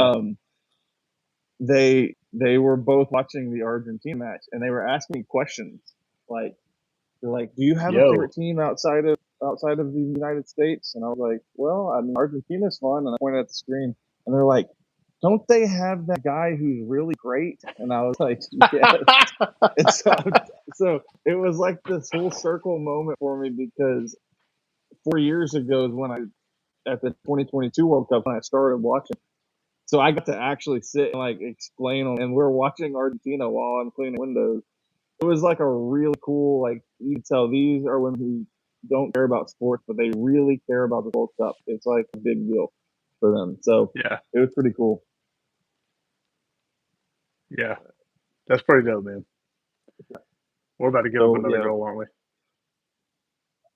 they were both watching the Argentina match, and they were asking me questions like, they're like, "Do you have a favorite team outside of the United States?" And I was like, "Well, I mean, Argentina's fun." And I pointed at the screen, and they're like, "Don't they have that guy who's really great?" And I was like, "Yes." And so it was like this whole circle moment for me, because 4 years ago is when at the 2022 World Cup, when I started watching. So I got to actually sit and like explain, and we're watching Argentina while I'm cleaning windows. It was like a really cool, like, you can tell these are women who don't care about sports, but they really care about the World Cup. It's like a big deal for them. So Yeah. it was pretty cool. Yeah. That's pretty dope, man. We're about to give up another goal, aren't we?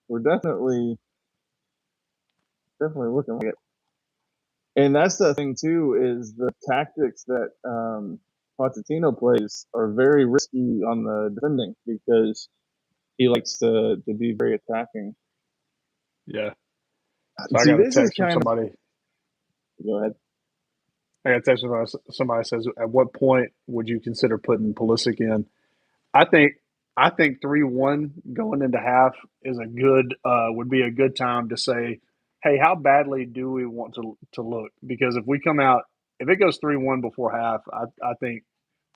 We're definitely looking like it. And that's the thing too, is the tactics that Pochettino plays are very risky on the defending, because he likes to be very attacking. Yeah. So I got a text from somebody. Go ahead. I got a text from somebody says, "At what point would you consider putting Pulisic in?" I think 3-1 going into half is would be a good time to say, hey, how badly do we want to look? Because if we come out, if it goes 3-1 before half, I think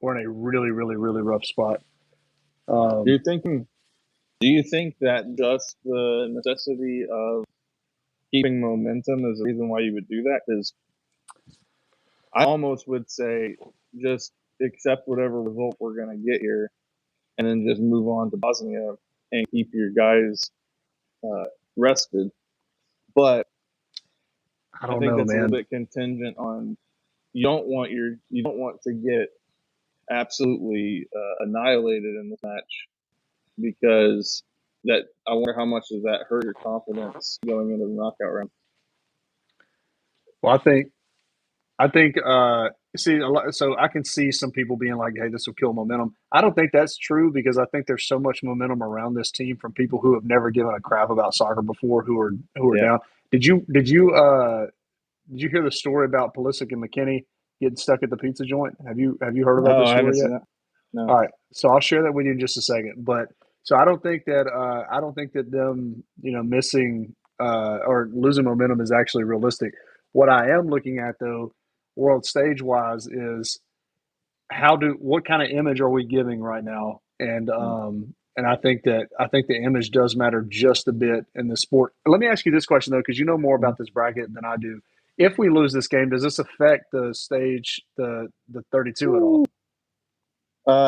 we're in a really, really, really rough spot. Do you think that just the necessity of keeping momentum is the reason why you would do that? Because I almost would say just accept whatever result we're going to get here, and then just move on to Bosnia and keep your guys rested. But I don't think know, that's man. a little bit contingent on, you don't want to get absolutely annihilated in this match, because that, I wonder how much does that hurt your confidence going into the knockout round. Well, I think so I can see some people being like, hey, this will kill momentum. I don't think that's true, because I think there's so much momentum around this team from people who have never given a crap about soccer before, who are down. Did you hear the story about Pulisic and McKinney getting stuck at the pizza joint? Have you heard about this story yet? No. All right, so I'll share that with you in just a second. But so I don't think that them missing or losing momentum is actually realistic. What I am looking at, though, world stage wise, is what kind of image are we giving right now? And I think the image does matter just a bit in the sport. Let me ask you this question, though, because you know more about this bracket than I do. if we lose this game, does this affect the stage, the 32 at all?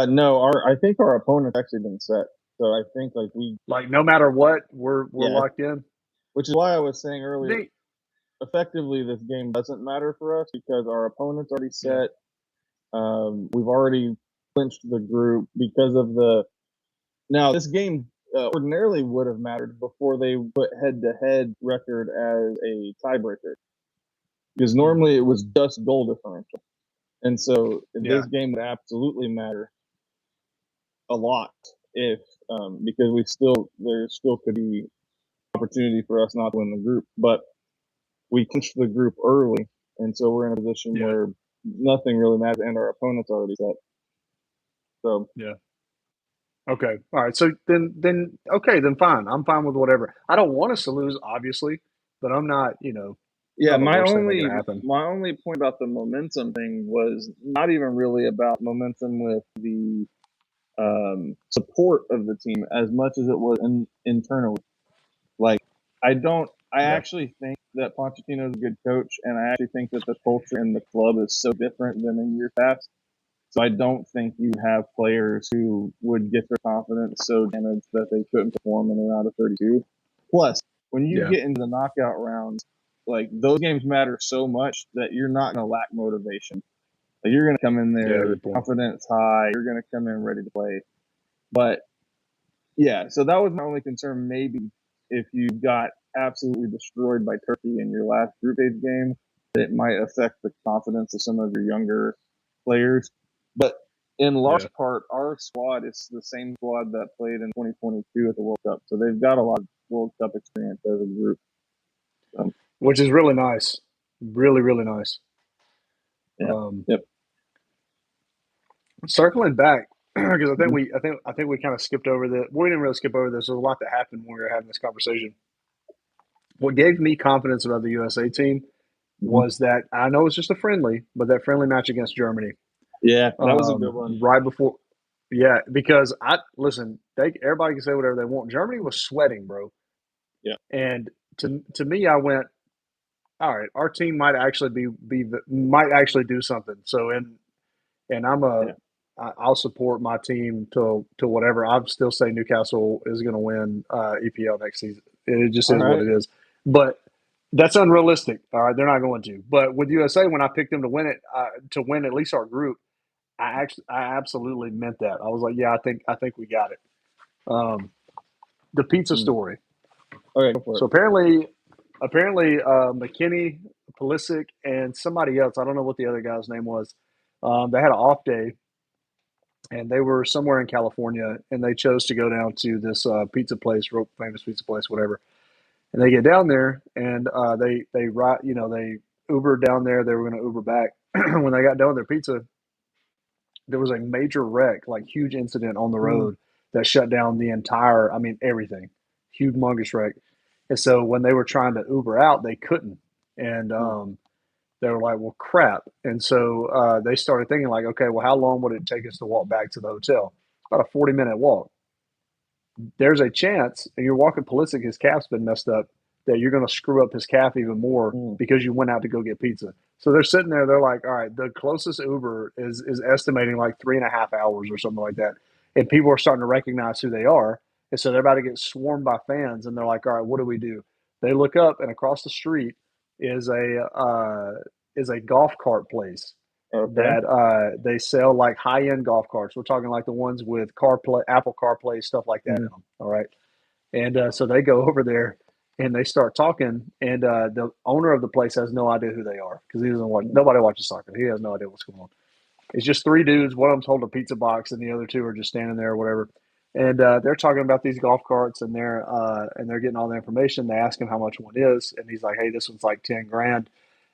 No, I think our opponent's actually been set. So I think like Like no matter what, we're Yeah. locked in. which is why I was saying earlier, They- effectively this game doesn't matter for us because our opponent's already Yeah. set. We've already clinched the group because of now this game ordinarily would have mattered before they put head-to-head record as a tiebreaker, because normally it was just goal differential, and so this game would absolutely matter a lot if because there still could be opportunity for us not to win the group, but we clinched the group early, and so we're in a position where nothing really matters, and our opponent's already set. So Okay. All right. So then okay, then fine. I'm fine with whatever. I don't want us to lose, obviously, but I'm not, yeah, not the my worst thing that only can happen. point about the momentum thing was not even really about momentum with the support of the team as much as it was internally. Like, I actually think that Pochettino is a good coach, and I actually think that the culture in the club is so different than in years past. So I don't think you have players who would get their confidence so damaged that they couldn't perform in a round of 32. Plus, when you get into the knockout rounds, like those games matter so much that you're not going to lack motivation. Like, you're going to come in there, good point. confidence high. You're going to come in ready to play. But yeah, so that was my only concern. Maybe if you got absolutely destroyed by Turkey in your last group stage game, it might affect the confidence of some of your younger players. But in large part, our squad is the same squad that played in 2022 at the World Cup. So they've got a lot of World Cup experience as a group. Which is really nice. Really, really nice. Yeah. Circling back, because I think we kind of skipped over the. We didn't really skip over this. There's a lot that happened when we were having this conversation. What gave me confidence about the USA team was that I know it's just a friendly, but that friendly match against Germany. Yeah, that was a good one. Right before, because everybody can say whatever they want. Germany was sweating, bro. Yeah. And to me, I went, all right, our team might actually might actually do something. So I'll support my team to whatever. I still say Newcastle is going to win EPL next season. It just is what it is. But that's unrealistic. All right, they're not going to. But with USA, when I picked them to win it, to win at least our group, I absolutely meant that. I was like, yeah, I think we got it. The pizza story. Okay, go for it. So apparently, McKinney, Pulisic, and somebody else. I don't know what the other guy's name was. They had an off day, and they were somewhere in California, and they chose to go down to this pizza place, real famous pizza place, whatever. And they get down there, and they ride, they Uber down there. They were going to Uber back. When they got done with their pizza, there was a major wreck, like huge incident on the road that shut down the entire. I mean, everything, humongous wreck. And so when they were trying to Uber out, they couldn't, and they were like, "Well, crap!" And so they started thinking, like, "Okay, well, how long would it take us to walk back to the hotel?" It's about a 40-minute walk. There's a chance, and you're walking Pulisic, his calf's been messed up, that you're going to screw up his calf even more because you went out to go get pizza. So they're sitting there, they're like, all right, the closest Uber is estimating like 3.5 hours or something like that. And people are starting to recognize who they are. And so they're about to get swarmed by fans, and they're like, all right, what do we do? They look up, and across the street is a golf cart place that they sell like high end golf carts. We're talking like the ones with CarPlay, Apple CarPlay, stuff like that. All right, and so they go over there and they start talking, and the owner of the place has no idea who they are because he doesn't watch. Nobody watches soccer. He has no idea what's going on. It's just three dudes. One of them's holding a pizza box, and the other two are just standing there or whatever. And they're talking about these golf carts, and they're getting all the information. They ask him how much one is, and he's like, "Hey, this one's like 10 grand."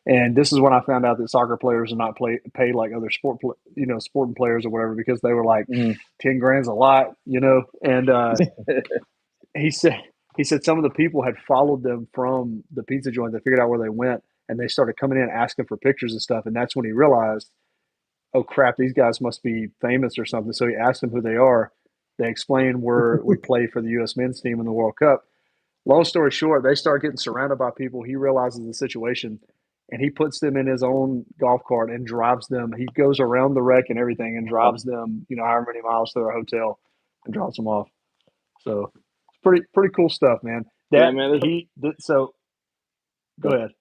And this is when I found out that soccer players are not paid like other sporting players or whatever, because they were like, 10 grand's a lot, And he said some of the people had followed them from the pizza joint. They figured out where they went, and they started coming in asking for pictures and stuff. And that's when he realized, oh crap, these guys must be famous or something. So he asked them who they are. They explained where we play for the U.S. men's team in the World Cup. Long story short, they start getting surrounded by people. He realizes the situation, and he puts them in his own golf cart and drives them. He goes around the wreck and everything and drives them, however many miles to their hotel and drops them off. So it's pretty cool stuff, man. Yeah, man. So go ahead.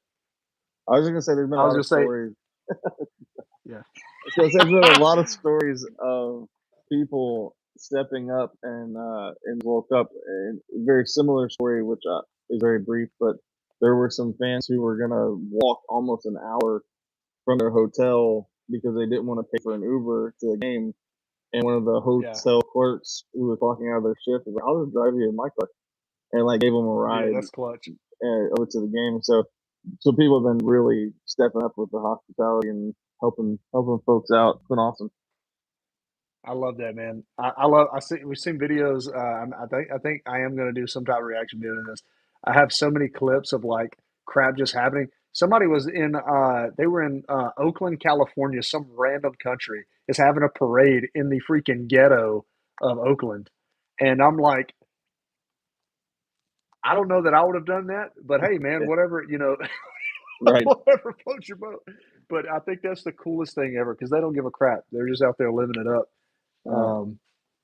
I was just gonna say there's been a I was lot gonna of say, stories. yeah, So there's been a lot of stories of people stepping up and World Cup. And a very similar story, which is very brief, but there were some fans who were gonna walk almost an hour from their hotel because they didn't want to pay for an Uber to the game. And one of the hotel clerks who was walking out of their shift was like, "I'll just drive you in my car," and like gave them a yeah, ride that's clutch. over to the game. So people have been really stepping up with the hospitality and helping folks out. It's been awesome. I love that, man. We've seen videos. I think I am going to do some type of reaction video to this. I have so many clips of like crap just happening. Somebody was they were in Oakland, California. Some random country is having a parade in the freaking ghetto of Oakland, and I'm like, I don't know that I would have done that, but hey, man, Yeah. whatever, Right. whatever floats your boat. But I think that's the coolest thing ever because they don't give a crap. They're just out there living it up. Um,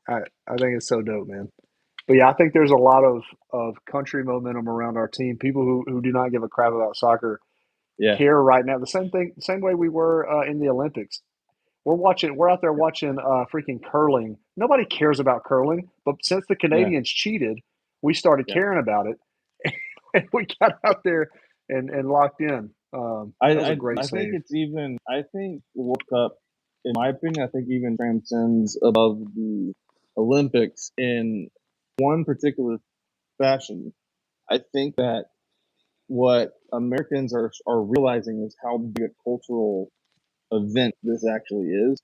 I think it's so dope, man. But yeah, I think there's a lot of country momentum around our team. People who do not give a crap about soccer Yeah. care right now. The same way we were in the Olympics. We're out there watching freaking curling. Nobody cares about curling, but since the Canadians cheated, we started caring about it, and we got out there and locked in. That was a great I think save. I think the World Cup, in my opinion, I think even transcends above the Olympics in one particular fashion. I think that what Americans are realizing is how big a cultural event this actually is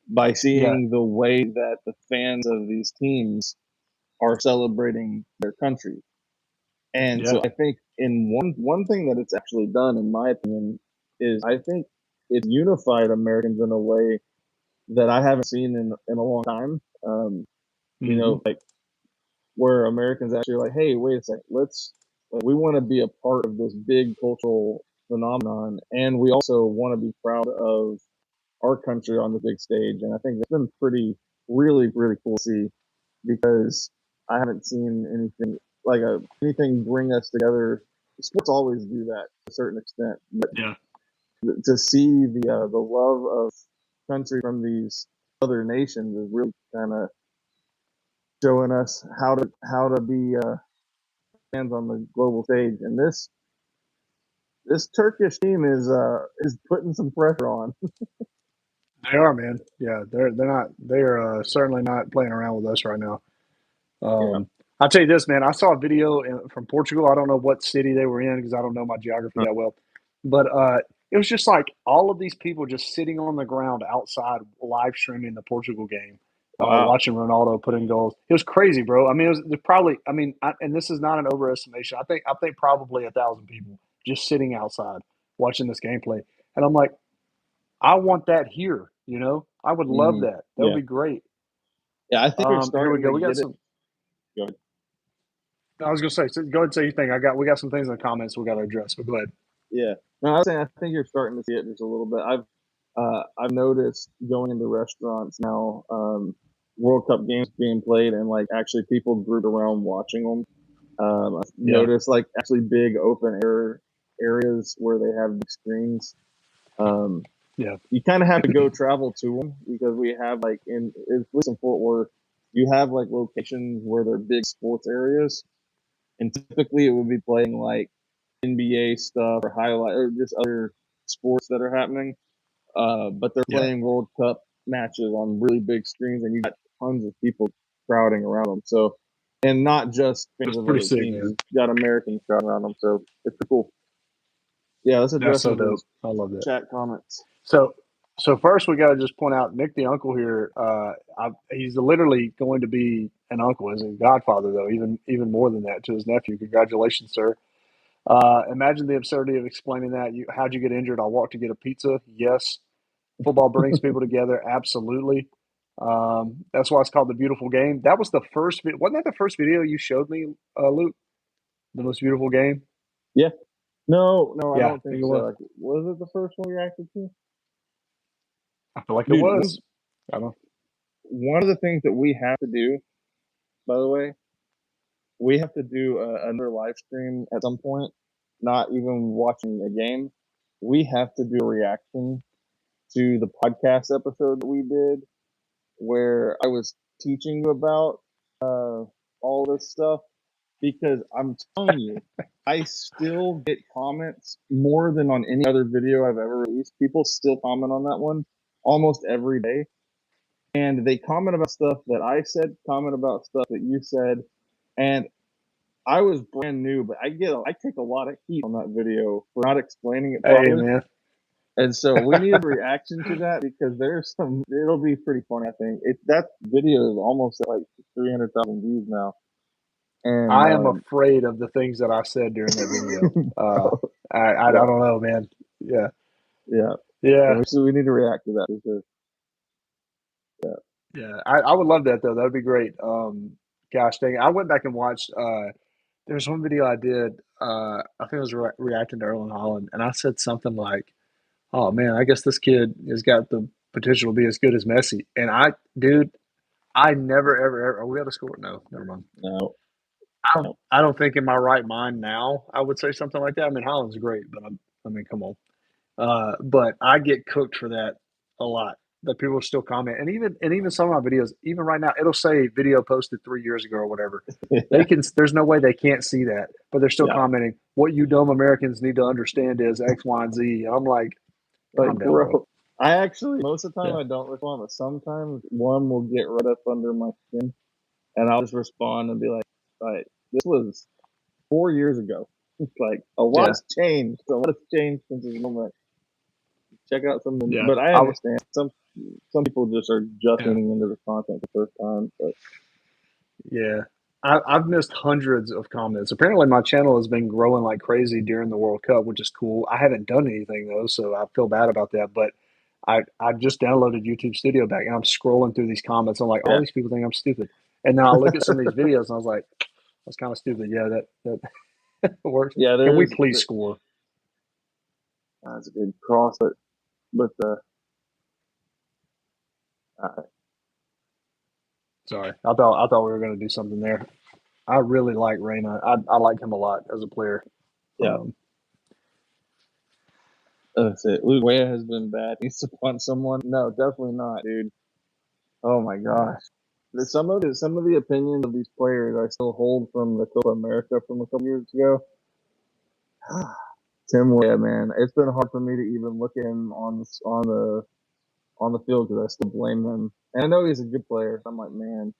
by Yeah, seeing the way that the fans of these teams are celebrating their country. And yeah, so I think in one thing that it's actually done, in my opinion, is I think it's unified Americans in a way that I haven't seen in a long time. hmm, Like where Americans actually are like, hey, wait a second, we want to be a part of this big cultural phenomenon, and we also want to be proud of our country on the big stage. And I think that's been really, really cool to see because I haven't seen anything anything bring us together. Sports always do that to a certain extent, but yeah. to see the love of country from these other nations is really kind of showing us how to be fans on the global stage. And this Turkish team is putting some pressure on. They are, man. Yeah, they're certainly not playing around with us right now. Yeah. I'll tell you this, man. I saw a video from Portugal. I don't know what city they were in because I don't know my geography that well. But it was just like all of these people just sitting on the ground outside live streaming the Portugal game, Wow. watching Ronaldo put in goals. It was crazy, bro. I mean, there's probably, and this is not an overestimation. I think probably 1,000 people just sitting outside watching this gameplay. And I'm like, I want that here, I would love Mm-hmm. that. That would be great. Yeah, I think we're Here we starting go. to We got get it. some. Go ahead. I was gonna say, so go ahead and say your thing. We got some things in the comments we got to address. But go ahead. Yeah. No, I was saying I think you're starting to see it just a little bit. I've noticed going into restaurants now, World Cup games being played and like actually people grouped around watching them. I've noticed like actually big open air areas where they have big screens. You kind of have to go travel to them because we have like at least in Fort Worth, you have like locations where they're big sports areas, and typically it would be playing like NBA stuff or highlight or just other sports that are happening. But they're playing World Cup matches on really big screens, and you got tons of people crowding around them. So, and not just fans of Pretty other sick, teams, man. you got Americans crowding around them. So it's pretty cool. Yeah, let's That's address so some of dope. those I love that. chat comments. So first we got to just point out Nick the uncle here. He's literally going to be an uncle, as a godfather, though, even more than that to his nephew. Congratulations, sir. Imagine the absurdity of explaining that. How'd you get injured? I walked to get a pizza. Yes. Football brings people together. Absolutely. That's why it's called the beautiful game. That was the wasn't that the first video you showed me, Luke? The most beautiful game. Yeah. No, I Yeah, don't I think think it so. was. Like, was it the first one we reacted to? I feel like it Dude, was. I don't. one of the things that we have to do, by the way, we have to do another live stream at some point. Not even watching a game. We have to do a reaction to the podcast episode that we did, where I was teaching you about all this stuff. Because I'm telling you, I still get comments more than on any other video I've ever released. People still comment on that one almost every day. And they comment about stuff that I said, comment about stuff that you said. And I was brand new, but I take a lot of heat on that video for not explaining it Hey, properly. man. And so we need a reaction to that because it'll be pretty funny, I think. That video is almost at like 300,000 views now. And I am afraid of the things that I said during that video. I don't know, man. Yeah. yeah. So we need to react to that because Yeah. I would love that though. That would be great. Gosh dang it. I went back and watched. There's one video I did. I think it was reacting to Erling Haaland, and I said something like, "Oh man, I guess this kid has got the potential to be as good as Messi." And dude, I never ever. Are we out of score? No, never mind. no. I don't think in my right mind now I would say something like that. I mean, Holland's great, but I mean, come on. But I get cooked for that a lot. That people still comment, and even some of my videos, even right now, it'll say video posted 3 years ago or whatever. They can. There's no way they can't see that, but they're still commenting. What you dumb Americans need to understand is X, Y, and Z. I'm like, calm down, bro. I actually most of the time I don't respond, but sometimes one will get right up under my skin, and I'll just respond and be like, this was 4 years ago. Like a lot's changed. So what's changed since this moment? Check out something. Yeah. But I understand some people just are getting into the content the first time. But yeah. I've missed hundreds of comments. Apparently, my channel has been growing like crazy during the World Cup, which is cool. I haven't done anything though, so I feel bad about that. But I just downloaded YouTube Studio back, and I'm scrolling through these comments. I'm like, all these people think I'm stupid, and then I look at some of these videos, and I was like, that's kind of stupid. Yeah, that works. yeah, Can we please score? That's a good cross, but sorry, I thought we were going to do something there. I really like Reyna. I like him a lot as a player. Yeah. That's it. Luke Weah has been bad. He needs to punt someone. No, definitely not, dude. Oh my gosh. Some of the opinions of these players I still hold from the Copa America from a couple years ago. Tim Weah, man, it's been hard for me to even look at him on the field because I still blame him. And I know he's a good player. So I'm like, man,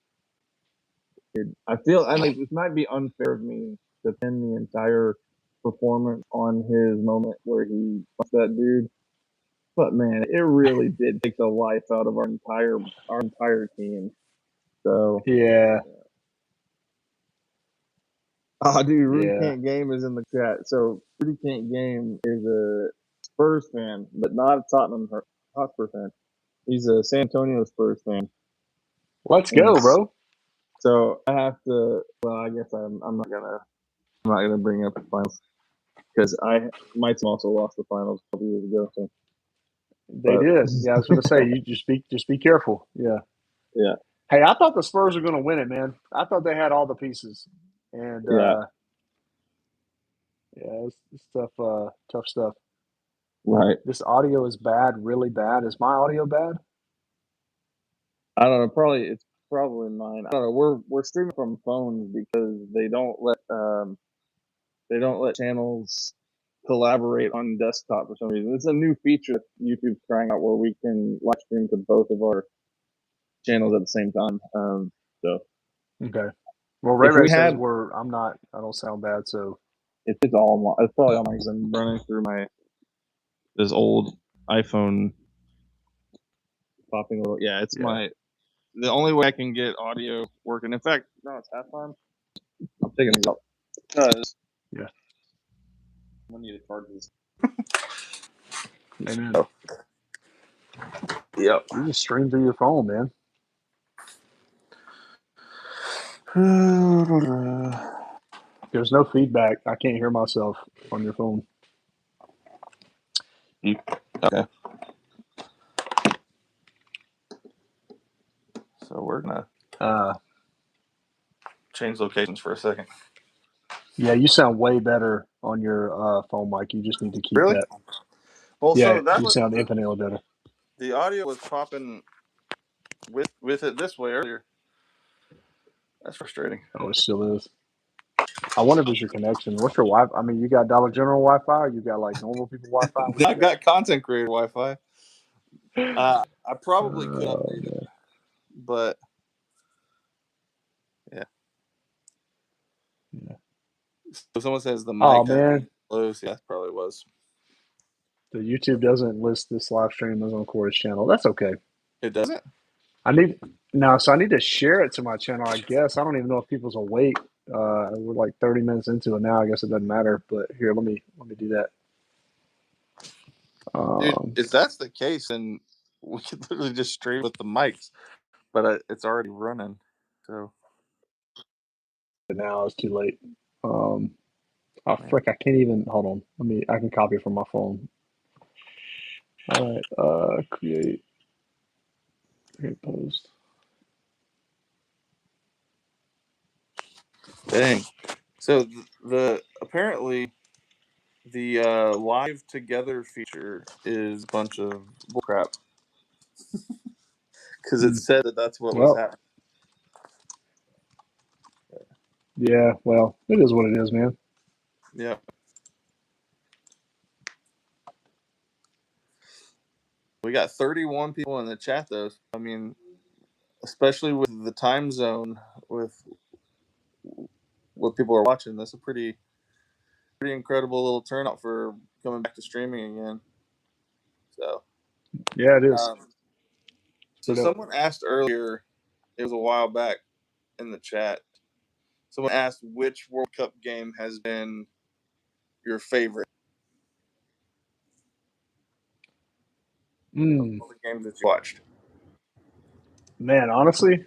dude, I like this might be unfair of me to pin the entire performance on his moment where he punched that dude. But man, it really did take the life out of our entire team. So Yeah. Oh, dude, Rudy Can't Game is in the chat. So Rudy Can't Game is a Spurs fan, but not a Tottenham Hotspur fan. He's a San Antonio Spurs fan. Let's go, bro. So I have to. Well, I guess I'm not gonna bring up the finals because my team also lost the finals a couple years ago. So they did. Yeah, I was gonna say you just be careful. Yeah. Yeah. Hey, I thought the Spurs were gonna win it, man. I thought they had all the pieces, and it's tough stuff. Right. This audio is bad, really bad. Is my audio bad? I don't know. It's probably mine. I don't know. We're streaming from phones because they don't let channels collaborate on desktop for some reason. It's a new feature that YouTube's trying out where we can live stream to both of our channels at the same time. So okay. Well, Ray says I don't sound bad, so it's probably all mine because I'm running through this old iPhone popping a little. Yeah, it's the only way I can get audio working. In fact, no, it's halftime. I'm taking these out. Yeah. I need to charge this. Amen. Oh. Yep. You just stream through your phone, man. There's no feedback. I can't hear myself on your phone. Okay. So we're gonna change locations for a second. Yeah, you sound way better on your phone mic. You just need to keep Really? that. Well, Yeah, so that you was sound infinitely better. the audio was popping with it this way earlier. That's frustrating. Oh, it still is. I wonder if it's your connection. What's your Wi-Fi? I mean, you got Dollar General Wi-Fi, or you got like normal people Wi-Fi? What I you got content creator Wi-Fi. got? I probably could Oh, update it, man. but yeah. Yeah. So someone says the Oh mic man, close. Yeah, that probably was. the YouTube doesn't list this live stream as on Corey's channel. That's okay. It doesn't. I need so I need to share it to my channel. I guess I don't even know if people's awake. We're like 30 minutes into it now. I guess it doesn't matter. But here, let me do that. Dude, if that's the case, then we could literally just stream with the mics, but it's already running. So Now it's too late. Oh frick! I can't even. Hold on. I can copy it from my phone. All right. Create post. dang. So the apparently the live together feature is a bunch of bullcrap because it said that that's what was Well, happening. yeah. Well, it is what it is, man. Yeah. We got 31 people in the chat though. I mean, especially with the time zone, with what people are watching, that's a pretty incredible little turnout for coming back to streaming again. So Yeah, it is. So someone asked earlier, it was a while back in the chat. Someone asked which World Cup game has been your favorite. Of all the games that you watched. Man, honestly,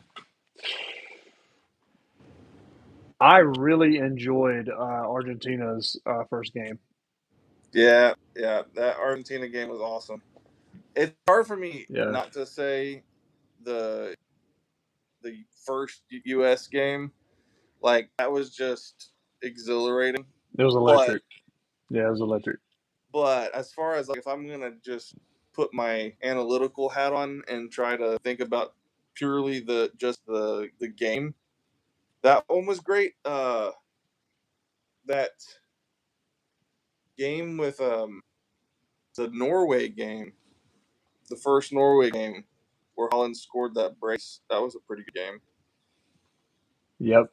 I really enjoyed Argentina's first game. Yeah, that Argentina game was awesome. It's hard for me Yeah. not to say the first US game. Like, that was just exhilarating. It was electric. Yeah, it was electric. But as far as like, if I'm gonna just put my analytical hat on and try to think about purely the game, that one was great. That game with the Norway game, the first Norway game where Holland scored that brace, that was a pretty good game. Yep.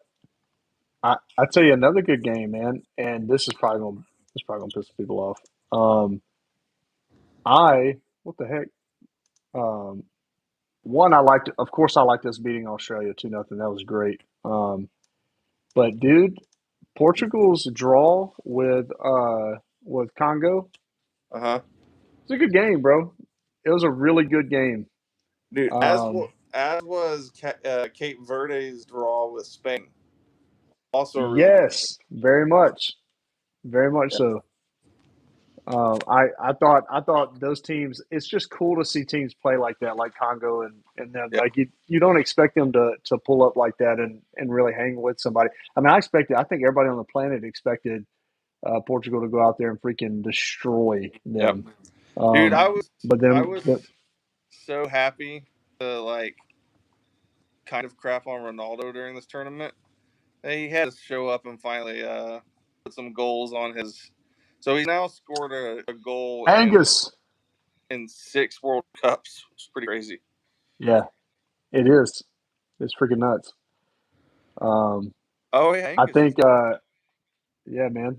I tell you another good game, man, and this is probably gonna piss people off. What the heck? One, of course I liked us beating Australia 2-0. That was great. But dude, Portugal's draw with Congo, it's a good game, bro. It was a really good game. Dude, as was Cape Verde's draw with Spain. Also a really good Yes, very much so. I thought those teams. It's just cool to see teams play like that, like Congo and them. Yeah. Like you don't expect them to pull up like that and really hang with somebody. I mean, I think everybody on the planet expected Portugal to go out there and freaking destroy them. Dude, I was but so happy to like kind of crap on Ronaldo during this tournament. He had to show up and finally put some goals on his. So he's now scored a goal Angus, in 6 World Cups. It's pretty crazy. yeah, it is. It's freaking nuts. Oh yeah, Angus. I think, yeah, man,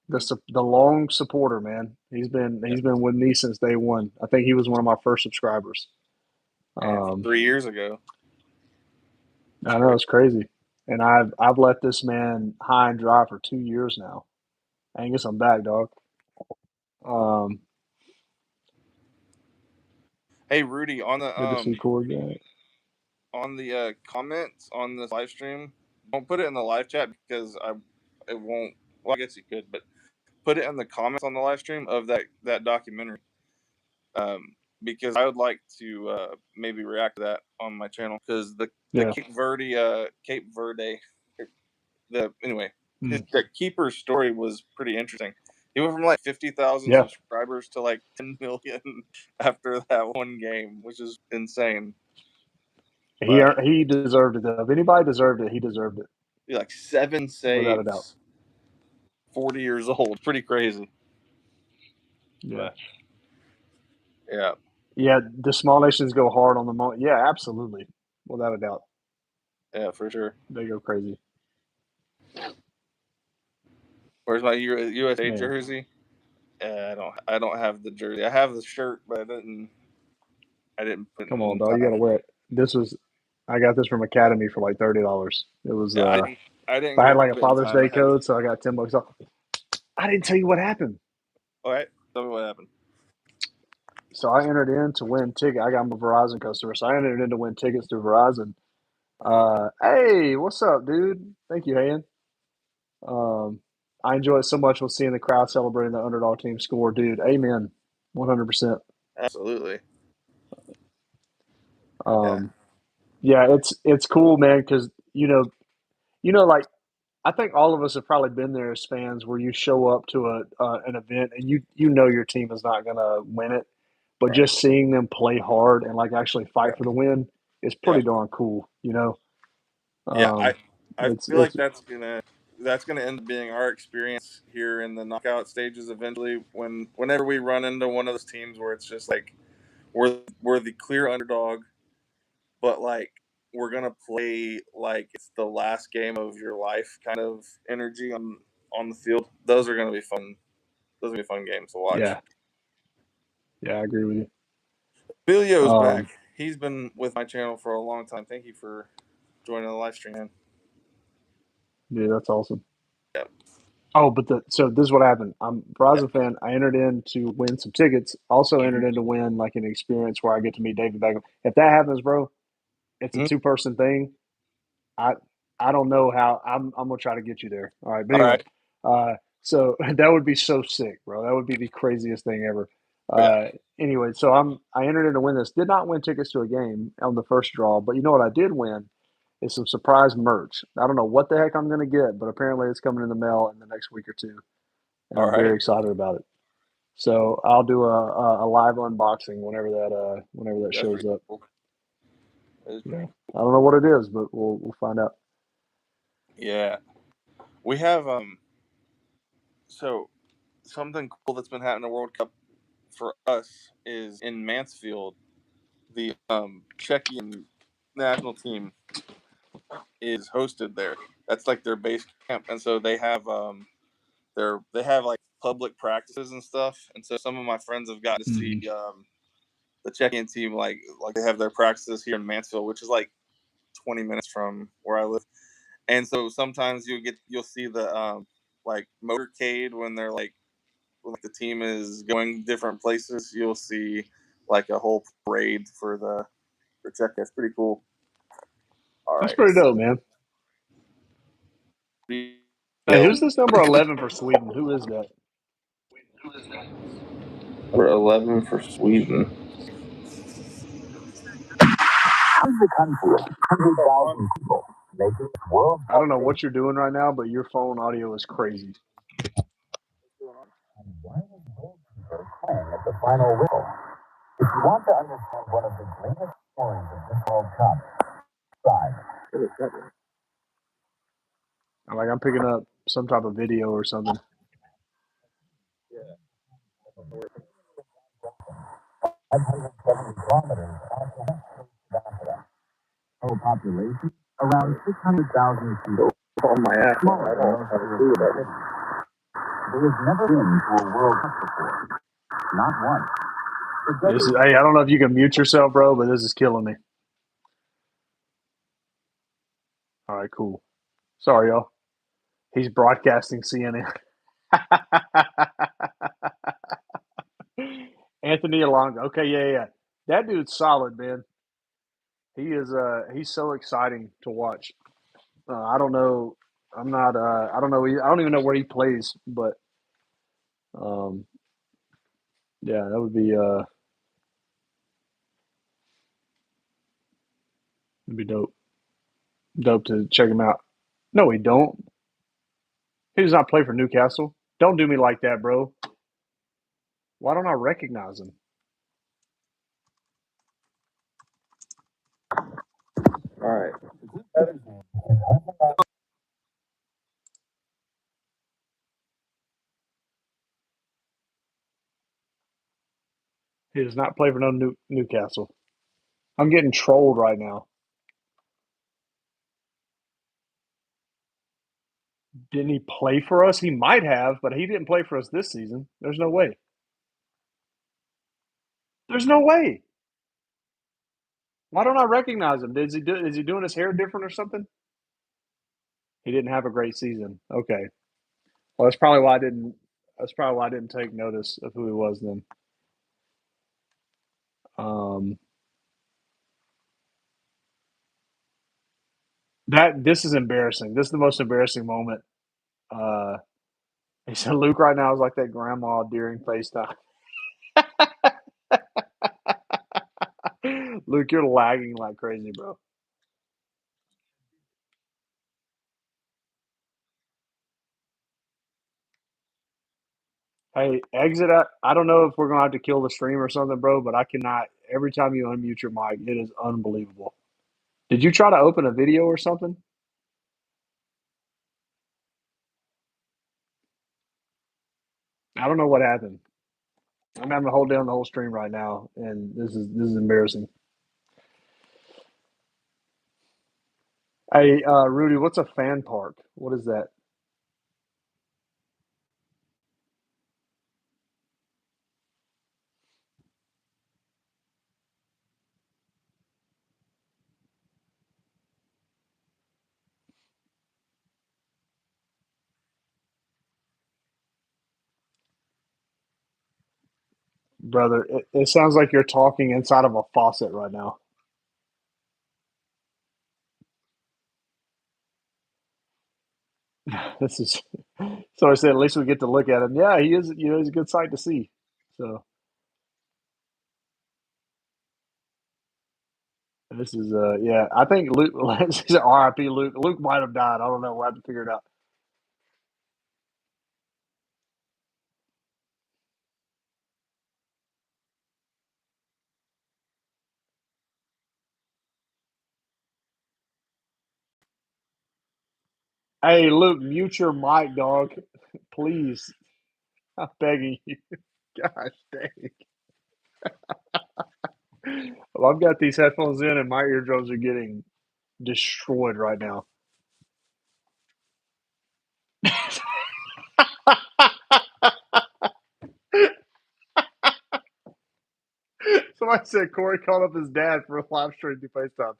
the long supporter, man. He's been with me since day one. I think he was one of my first subscribers. 3 years ago. I know, it's crazy, and I've let this man high and dry for 2 years now. Angus, I'm back, dog. Hey Rudy, on Good to see Corey again. On the comments on this live stream, don't put it in the live chat because it won't. Well, I guess you could, but put it in the comments on the live stream of that documentary. because I would like to maybe react to that on my channel because the Cape Verde the keeper's story was pretty interesting. He went from like 50,000 subscribers to like 10 million after that one game, which is insane. He deserved it though. If anybody deserved it, he deserved it. Like 7 saves, without a doubt. 40 years old, pretty crazy. Yeah, yeah. The small nations go hard on the moment. Yeah, absolutely, without a doubt. Yeah, for sure. They go crazy. Where's my USA jersey? I don't have the jersey. I have the shirt, but I didn't put. Come on, dog! You gotta wear it. I got this from Academy for like $30. It was. I didn't. I had like a Father's Day code, so I got $10 off. I didn't tell you what happened. All right, tell me what happened. So I entered in to win ticket. I'm a Verizon customer, so I entered in to win tickets through Verizon. Hey, what's up, dude? Thank you, Han. I enjoy it so much with seeing the crowd celebrating the underdog team score, dude. Amen, 100%. Absolutely. Yeah, it's cool, man, because like I think all of us have probably been there as fans where you show up to an event and you know your team is not gonna win it, but just seeing them play hard and like actually fight for the win is pretty darn cool, I feel like that's gonna end up being our experience here in the knockout stages eventually. Whenever we run into one of those teams where it's just like we're the clear underdog, but like we're gonna play like it's the last game of your life kind of energy on the field. Those are gonna be fun. Those are gonna be fun games to watch. Yeah, I agree with you. Emilio's back. He's been with my channel for a long time. Thank you for joining the live stream, man. Yeah, that's awesome. Yeah. Oh, so this is what happened. I'm a Verizon fan. I entered in to win some tickets. Also entered in to win like an experience where I get to meet David Beckham. If that happens, bro, it's a 2-person thing. I don't know how. I'm gonna try to get you there. All right, but anyway, so that would be so sick, bro. That would be the craziest thing ever. Anyway, so I entered in to win this. Did not win tickets to a game on the first draw, but you know what I did win is some surprise merch. I don't know what the heck I'm gonna get, but apparently it's coming in the mail in the next week or two, and I'm very excited about it. So I'll do a live unboxing whenever that shows up. Cool. Yeah. I don't know what it is, but we'll find out. Yeah, we have so something cool that's been happening in the World Cup for us is in Mansfield, the Czechian national team is hosted there. That's like their base camp, and so they have they have like public practices and stuff. And so some of my friends have gotten to see the Czechian team like they have their practices here in Mansfield, which is like 20 minutes from where I live. And so sometimes you'll see the like motorcade when they're like when the team is going different places. You'll see like a whole parade for Czech. That's pretty cool. That's pretty dope, man. Hey, who's this number 11 for Sweden? Who is that? Number 11 for Sweden. I don't know what you're doing right now, but your phone audio is crazy. At the final whistle. If you want to understand one of the greatest stories of this World Cup, I'm picking up some type of video or something. Yeah. 570 kilometers off the total population around 600,000 people. Oh my ass! I don't know how to do that. There has never been to a World Cup before. Not once. Hey, I don't know if you can mute yourself, bro, but this is killing me. All right, cool. Sorry, y'all. He's broadcasting CNN. Anthony Alonga. Okay, yeah. That dude's solid, man. He is. He's so exciting to watch. I don't know. I'm not. I don't know. I don't even know where he plays, but yeah, that would be. It'd be dope. Dope to check him out. No, he don't. He does not play for Newcastle. Don't do me like that, bro. Why don't I recognize him? All right. He does not play for no Newcastle. I'm getting trolled right now. Didn't he play for us? He might have, but he didn't play for us this season. There's no way. There's no way. Why don't I recognize him? Is he doing his hair different or something? He didn't have a great season. Okay. Well, that's probably why I didn't. That's probably why I didn't take notice of who he was then. This is embarrassing. This is the most embarrassing moment. He said Luke right now is like that grandma during FaceTime. Luke, you're lagging like crazy, bro. Hey, exit out. I don't know if we're gonna have to kill the stream or something, bro, but I cannot. Every time you unmute your mic, it is unbelievable. Did you try to open a video or something? I don't know what happened. I'm having to hold down the whole stream right now, and this is embarrassing. Hey, Rudy, what's a fan park? What is that? Brother, it sounds like you're talking inside of a faucet right now. This is so I said at least we get to look at him. Yeah, he is, he's a good sight to see. So this is yeah, I think Luke he's RIP Luke. Luke might have died. I don't know. We'll have to figure it out. Hey Luke, mute your mic, dog. Please. I'm begging you. Gosh dang. Well, I've got these headphones in and my eardrums are getting destroyed right now. Somebody said Corey called up his dad for a live stream through FaceTime.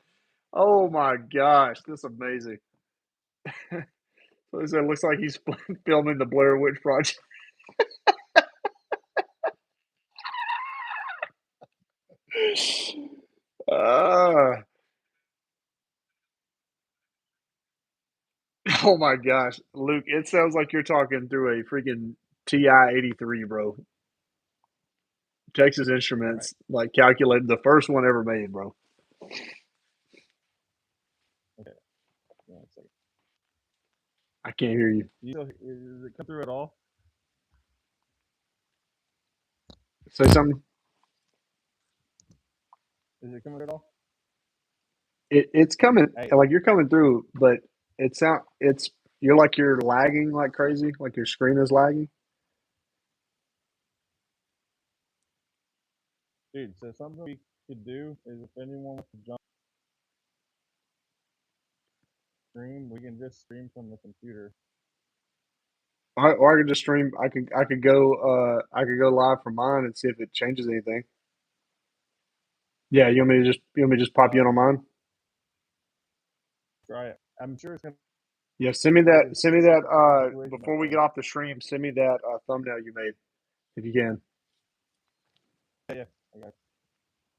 Oh my gosh, that's amazing. So he said it looks like he's filming the Blair Witch Project. Uh, oh my gosh, Luke, it sounds like you're talking through a freaking TI-83, bro. Texas Instruments, like calculated the first one ever made, bro. Okay. Yeah, one second. I can't hear you. Does it come through at all? Say something. Is it coming at all? It's coming, Hey. like you're coming through, but you're lagging like crazy, like your screen is lagging. Dude, so something we could do is if anyone wants to jump stream, we can just stream from the computer. Or I could just stream. I could go live from mine and see if it changes anything. Yeah, you want me to just pop you in on mine? Try it. I'm sure it's gonna. Yeah, send me that situation before we get off the stream. Send me that thumbnail you made if you can. Yeah, I got it.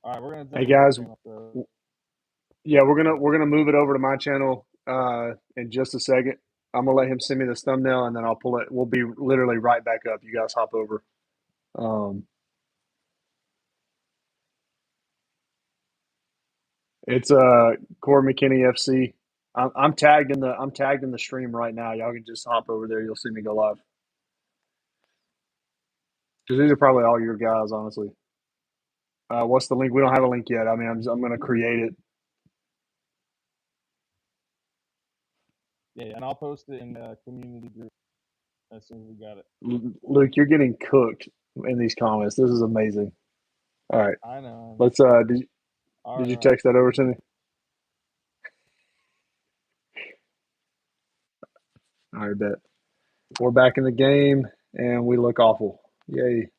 All right, we're gonna. Hey guys, The... yeah, we're gonna move it over to my channel in just a second. I'm gonna let him send me this thumbnail and then I'll pull it. We'll be literally right back up. You guys hop over. It's Core McKinney FC. I'm tagged in the stream right now. Y'all can just hop over there. You'll see me go live. Because these are probably all your guys, honestly. What's the link? We don't have a link yet. I mean, I'm going to create it. Yeah, and I'll post it in the community group as soon as we got it. Luke, you're getting cooked in these comments. This is amazing. All right, I know. let's. Did you text that over to me? All right, bet. We're back in the game, and we look awful. Yay.